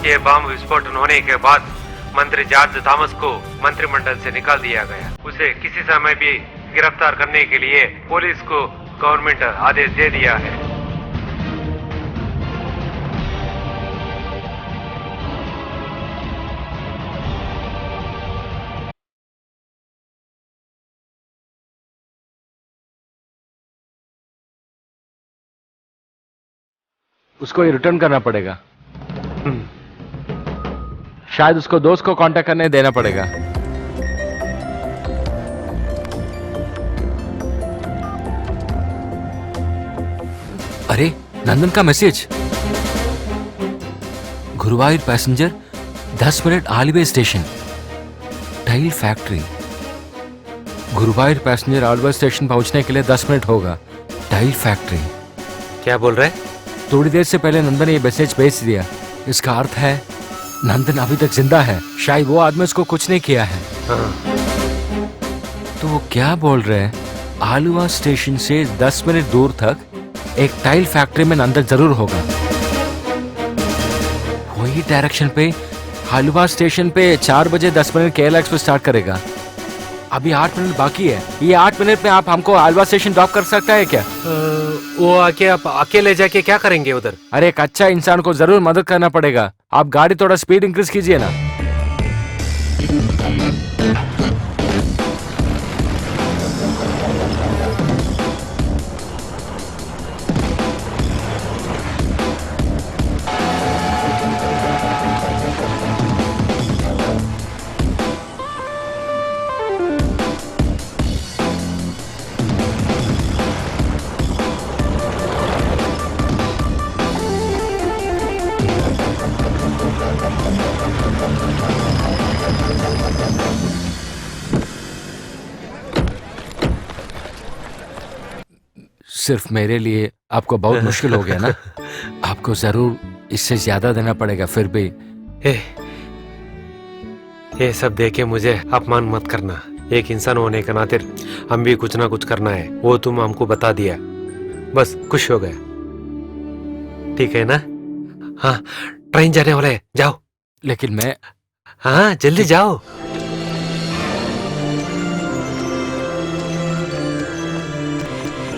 ये बम विस्फोटन होने के बाद मंत्री जॉर्ज थॉमस को मंत्रिमंडल से निकाल दिया गया। उसे किसी समय भी गिरफ्तार करने के लिए पुलिस को गवर्नमेंट आदेश दे दिया है। उसको ये रिटर्न करना पड़ेगा। शायद उसको दोस्त को कांटेक्ट करने देना पड़ेगा। अरे, नंदन का message. Guruvayur passenger 10 minute Aluva station, tile factory. Guruvayur passenger Aluva station पहुंचने के लिए 10 मिनट होगा। Tile factory. क्या बोल रहे? थोड़ी देर से पहले नंदन ने ये मैसेज भेज दिया। इसका अर्थ है नंदन अभी तक जिंदा है। शायद वो आदमी उसको कुछ नहीं किया है। तो वो क्या बोल रहे हैं? आलुवा स्टेशन से 10 मिनट दूर तक एक टाइल फैक्ट्री में नंदन जरूर होगा। वही डायरेक्शन पे आलुवा स्टेशन पे 4 बजे 10 मिनट केरला एक्सप्रेस स्टार्ट करेगा। अभी 8 मिनट बाकी है। ये 8 मिनट में आप हमको आलुवा स्टेशन ड्रॉप कर सकता है क्या? वो आके आप अकेले जाके क्या करेंगे उधर? अरे, एक अच्छा इंसान को जरूर मदद करना पड़ेगा। आप गाड़ी थोड़ा स्पीड इंक्रीज कीजिए ना। सिर्फ मेरे लिए आपको बहुत मुश्किल हो गया ना? आपको जरूर इससे ज्यादा देना पड़ेगा। फिर भी ये सब देखे मुझे अपमान मत करना। एक इंसान होने के नाते हम भी कुछ ना कुछ करना है। वो तुम हमको बता दिया, बस खुश हो गया। ठीक है ना? हाँ, ट्रेन जाने वाला है, जाओ। लेकिन मैं... हाँ, जल्दी जाओ।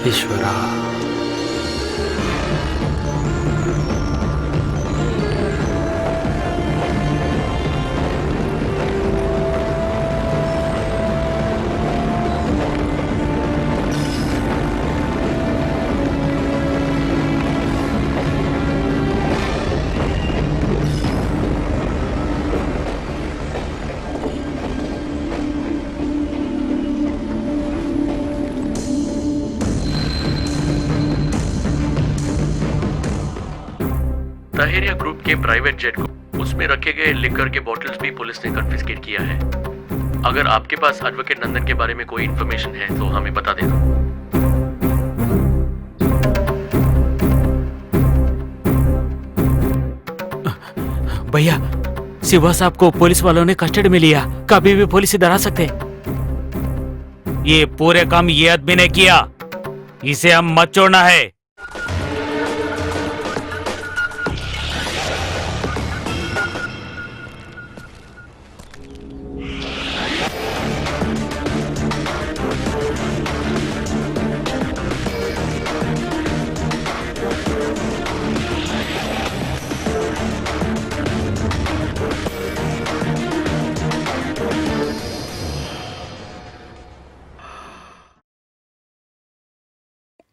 ईश्वरा, लहेरिया ग्रुप के प्राइवेट जेट को उसमें रखे गए लिकर के बॉटल्स भी पुलिस ने कन्फिस्केट किया है। अगर आपके पास एडवोकेट नंदन के बारे में कोई इन्फॉर्मेशन है तो हमें बता देना। भैया, शिवा साहब को पुलिस वालों ने कस्टडी में लिया। कभी भी पुलिस इधर आ सकते। ये पूरे काम ये आदमी ने किया, इसे हम मत छोड़ना है।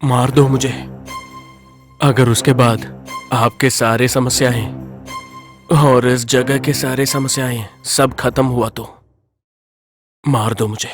मार दो मुझे, अगर उसके बाद आपके सारे समस्याएं और इस जगह के सारे समस्याएं सब खत्म हुआ तो मार दो मुझे।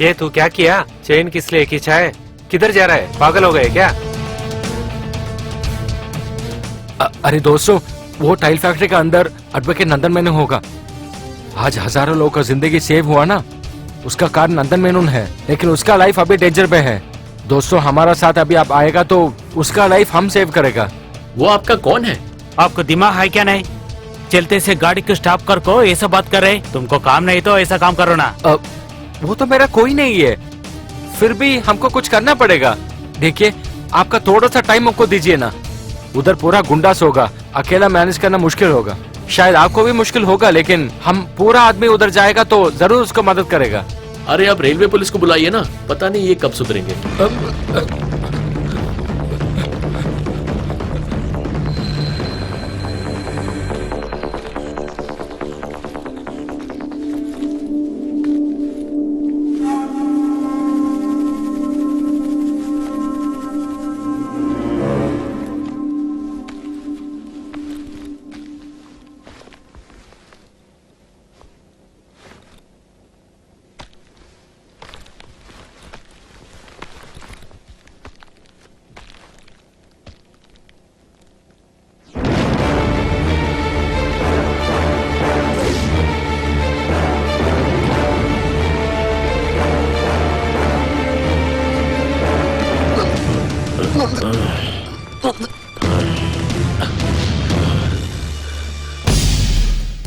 ये तू क्या किया? चेन किस लिए खींचा है? किधर जा रहा है? पागल हो गए क्या? अरे दोस्तों, वो टाइल फैक्ट्री का अंदर एडवोकेट नंदन मेनन होगा। आज हजारों लोगों का जिंदगी सेव हुआ ना, उसका कारण नंदन मेनन है, लेकिन उसका लाइफ अभी डेंजर पे है। दोस्तों, हमारा साथ अभी आप आएगा तो उसका लाइफ हम सेव करेगा। वो आपका कौन है? आपको दिमाग है क्या नहीं? चलते से गाड़ी को स्टॉप कर को ऐसा बात कर रहे। तुमको काम नहीं तो ऐसा काम करो ना। वो तो मेरा कोई नहीं है, फिर भी हमको कुछ करना पड़ेगा। देखिए, आपका थोड़ा सा टाइम हमको दीजिए ना। उधर पूरा गुंडास होगा, अकेला मैनेज करना मुश्किल होगा। शायद आपको भी मुश्किल होगा, लेकिन हम पूरा आदमी उधर जाएगा तो जरूर उसको मदद करेगा। अरे आप रेलवे पुलिस को बुलाइए ना, पता नहीं ये कब सुधरेंगे।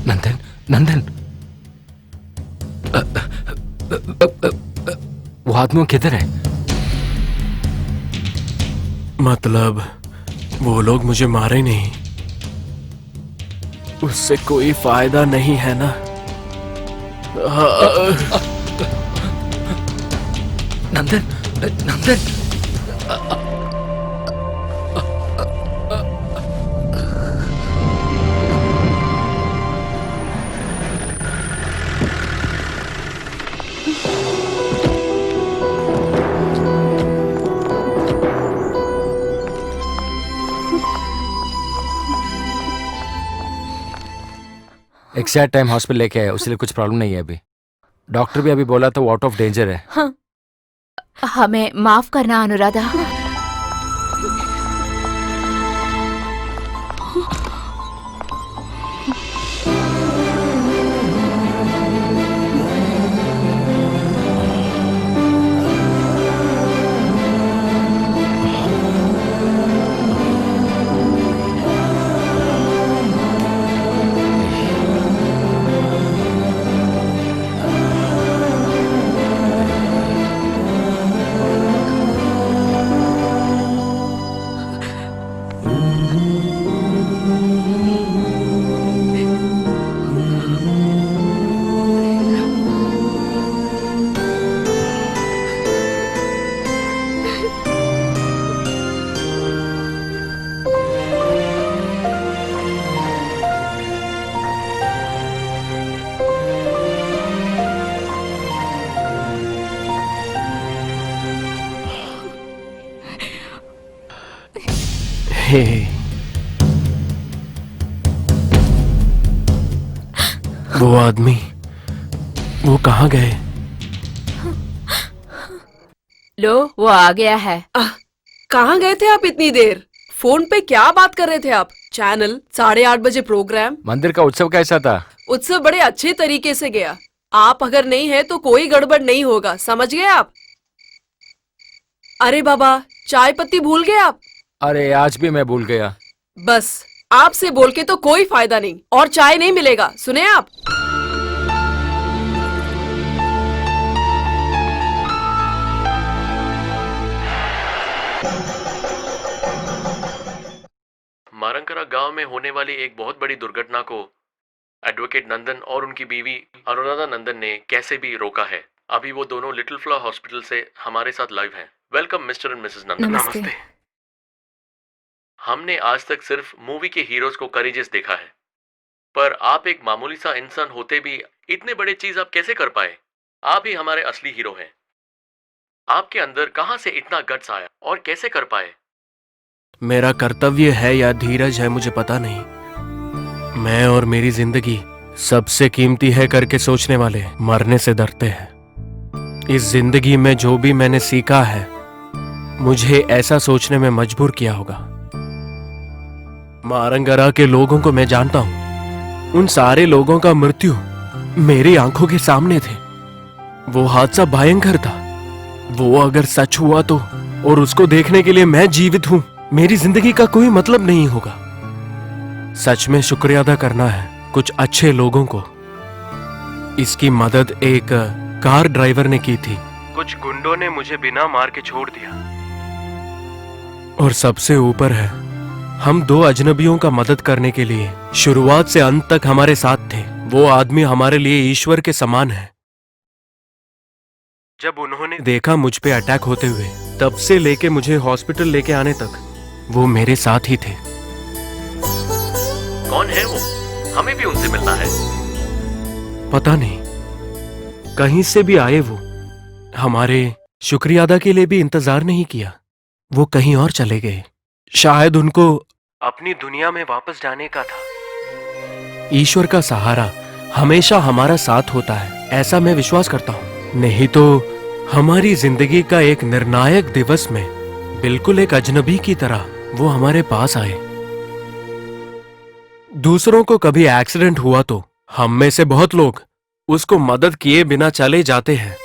नंदन, नंदन, वो आदमी किधर है? मतलब वो लोग मुझे मारे नहीं, उससे कोई फायदा नहीं है ना। नंदन, नंदन, एग्जैक्ट टाइम हॉस्पिटल लेके आया, उसके लिए कुछ प्रॉब्लम नहीं है अभी। डॉक्टर भी अभी बोला था वो आउट ऑफ डेंजर है। हाँ। हमें माफ करना अनुराधा। हे वो आदमी, वो कहाँ गए? लो वो आ गया है। कहाँ गए थे आप इतनी देर? फोन पे क्या बात कर रहे थे आप? चैनल 8:30 बजे प्रोग्राम। मंदिर का उत्सव कैसा था? उत्सव बड़े अच्छे तरीके से गया। आप अगर नहीं है तो कोई गड़बड़ नहीं होगा, समझ गए आप? अरे बाबा, चाय पत्ती भूल गए आप? अरे आज भी मैं भूल गया। बस आपसे बोल के तो कोई फायदा नहीं, और चाय नहीं मिलेगा, सुने आप? मारंगरा गांव में होने वाली एक बहुत बड़ी दुर्घटना को एडवोकेट नंदन और उनकी बीवी अनुराधा नंदन ने कैसे भी रोका है। अभी वो दोनों लिटिल फ्लावर हॉस्पिटल से हमारे साथ लाइव हैं। वेलकम मिस्टर एंड मिसेस नंदन। नमस्ते। हमने आज तक सिर्फ मूवी के हीरोज को करेजियस देखा है, पर आप एक मामूली सा इंसान होते भी इतने बड़े चीज आप कैसे कर पाए? आप ही हमारे असली हीरो हैं। आपके अंदर कहां से इतना गट्स आया और कैसे कर पाए? मेरा कर्तव्य है या धीरज है मुझे पता नहीं। मैं और मेरी जिंदगी सबसे कीमती है करके सोचने वाले मरने से डरते हैं। इस जिंदगी में जो भी मैंने सीखा है मुझे ऐसा सोचने में मजबूर किया होगा। मारंगरा के लोगों को मैं जानता हूं। उन सारे लोगों का मृत्यु मेरी आंखों के सामने थे। वो हादसा भयंकर था। वो अगर सच हुआ तो, और उसको देखने के लिए मैं जीवित हूं, मेरी जिंदगी का कोई मतलब नहीं होगा। सच में शुक्रिया अदा करना है कुछ अच्छे लोगों को। इसकी मदद एक कार ड्राइवर ने की थी। कुछ गुंडों ने मुझे बिना मार के छोड़ दिया। और सबसे ऊपर है, हम दो अजनबियों का मदद करने के लिए शुरुआत से अंत तक हमारे साथ थे। वो आदमी हमारे लिए ईश्वर के समान है। जब उन्होंने देखा मुझ पे अटैक होते हुए, तब से लेके मुझे हॉस्पिटल लेके आने तक वो मेरे साथ ही थे। कौन है वो? हमें भी उनसे मिलना है। पता नहीं, कहीं से भी आए वो। हमारे शुक्रिया अदा के लिए भी इंतजार नहीं किया। वो कहीं और चले गए। शायद उनको अपनी दुनिया में वापस जाने का था। ईश्वर का सहारा हमेशा हमारा साथ होता है, ऐसा मैं विश्वास करता हूं। नहीं तो हमारी जिंदगी का एक निर्णायक दिवस में बिल्कुल एक अजनबी की तरह वो हमारे पास आए। दूसरों को कभी एक्सीडेंट हुआ तो हम में से बहुत लोग उसको मदद किए बिना चले जाते हैं।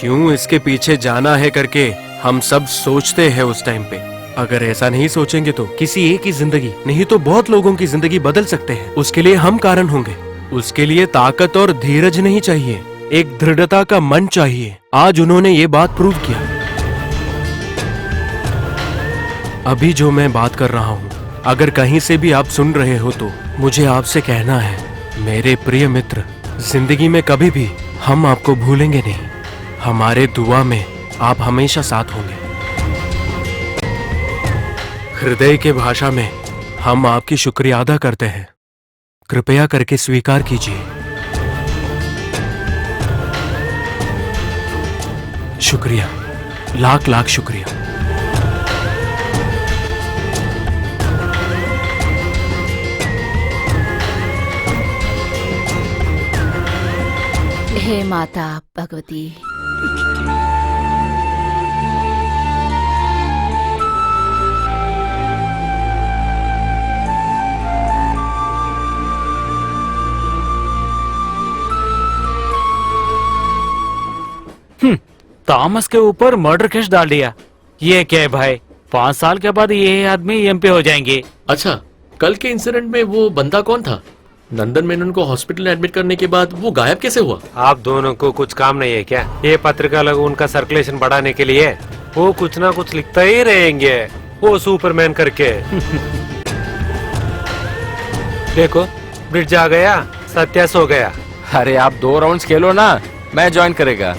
क्यों इसके पीछे जाना है करके हम सब सोचते हैं उस टाइम पे। अगर ऐसा नहीं सोचेंगे तो किसी एक की जिंदगी नहीं तो बहुत लोगों की जिंदगी बदल सकते हैं। उसके लिए हम कारण होंगे। उसके लिए ताकत और धीरज नहीं चाहिए, एक दृढ़ता का मन चाहिए। आज उन्होंने ये बात प्रूव किया। अभी जो मैं बात कर रहा हूँ, अगर कहीं से भी आप सुन रहे हो तो मुझे आपसे कहना है, मेरे प्रिय मित्र, जिंदगी में कभी भी हम आपको भूलेंगे नहीं। हमारे दुआ में आप हमेशा साथ होंगे। हृदय के भाषा में हम आपकी शुक्रिया अदा करते हैं। कृपया करके स्वीकार कीजिए। शुक्रिया, लाख लाख शुक्रिया। हे माता भगवती, थॉमस के ऊपर मर्डर केस डाल दिया। ये क्या है भाई? 5 साल के बाद ये आदमी एमपी हो जाएंगे। अच्छा, कल के इंसिडेंट में वो बंदा कौन था? नंदन मेनन को हॉस्पिटल एडमिट करने के बाद वो गायब कैसे हुआ? आप दोनों को कुछ काम नहीं है क्या? ये पत्रिका लोग उनका सर्कुलेशन बढ़ाने के लिए वो कुछ ना कुछ लिखता ही रहेंगे, वो सुपरमैन करके। देखो, ब्रिज आ गया, सत्यास हो गया। अरे आप 2 राउंड्स खेलो ना, मैं ज्वाइन करेगा।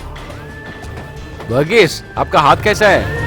वर्गीस, आपका हाथ कैसा है?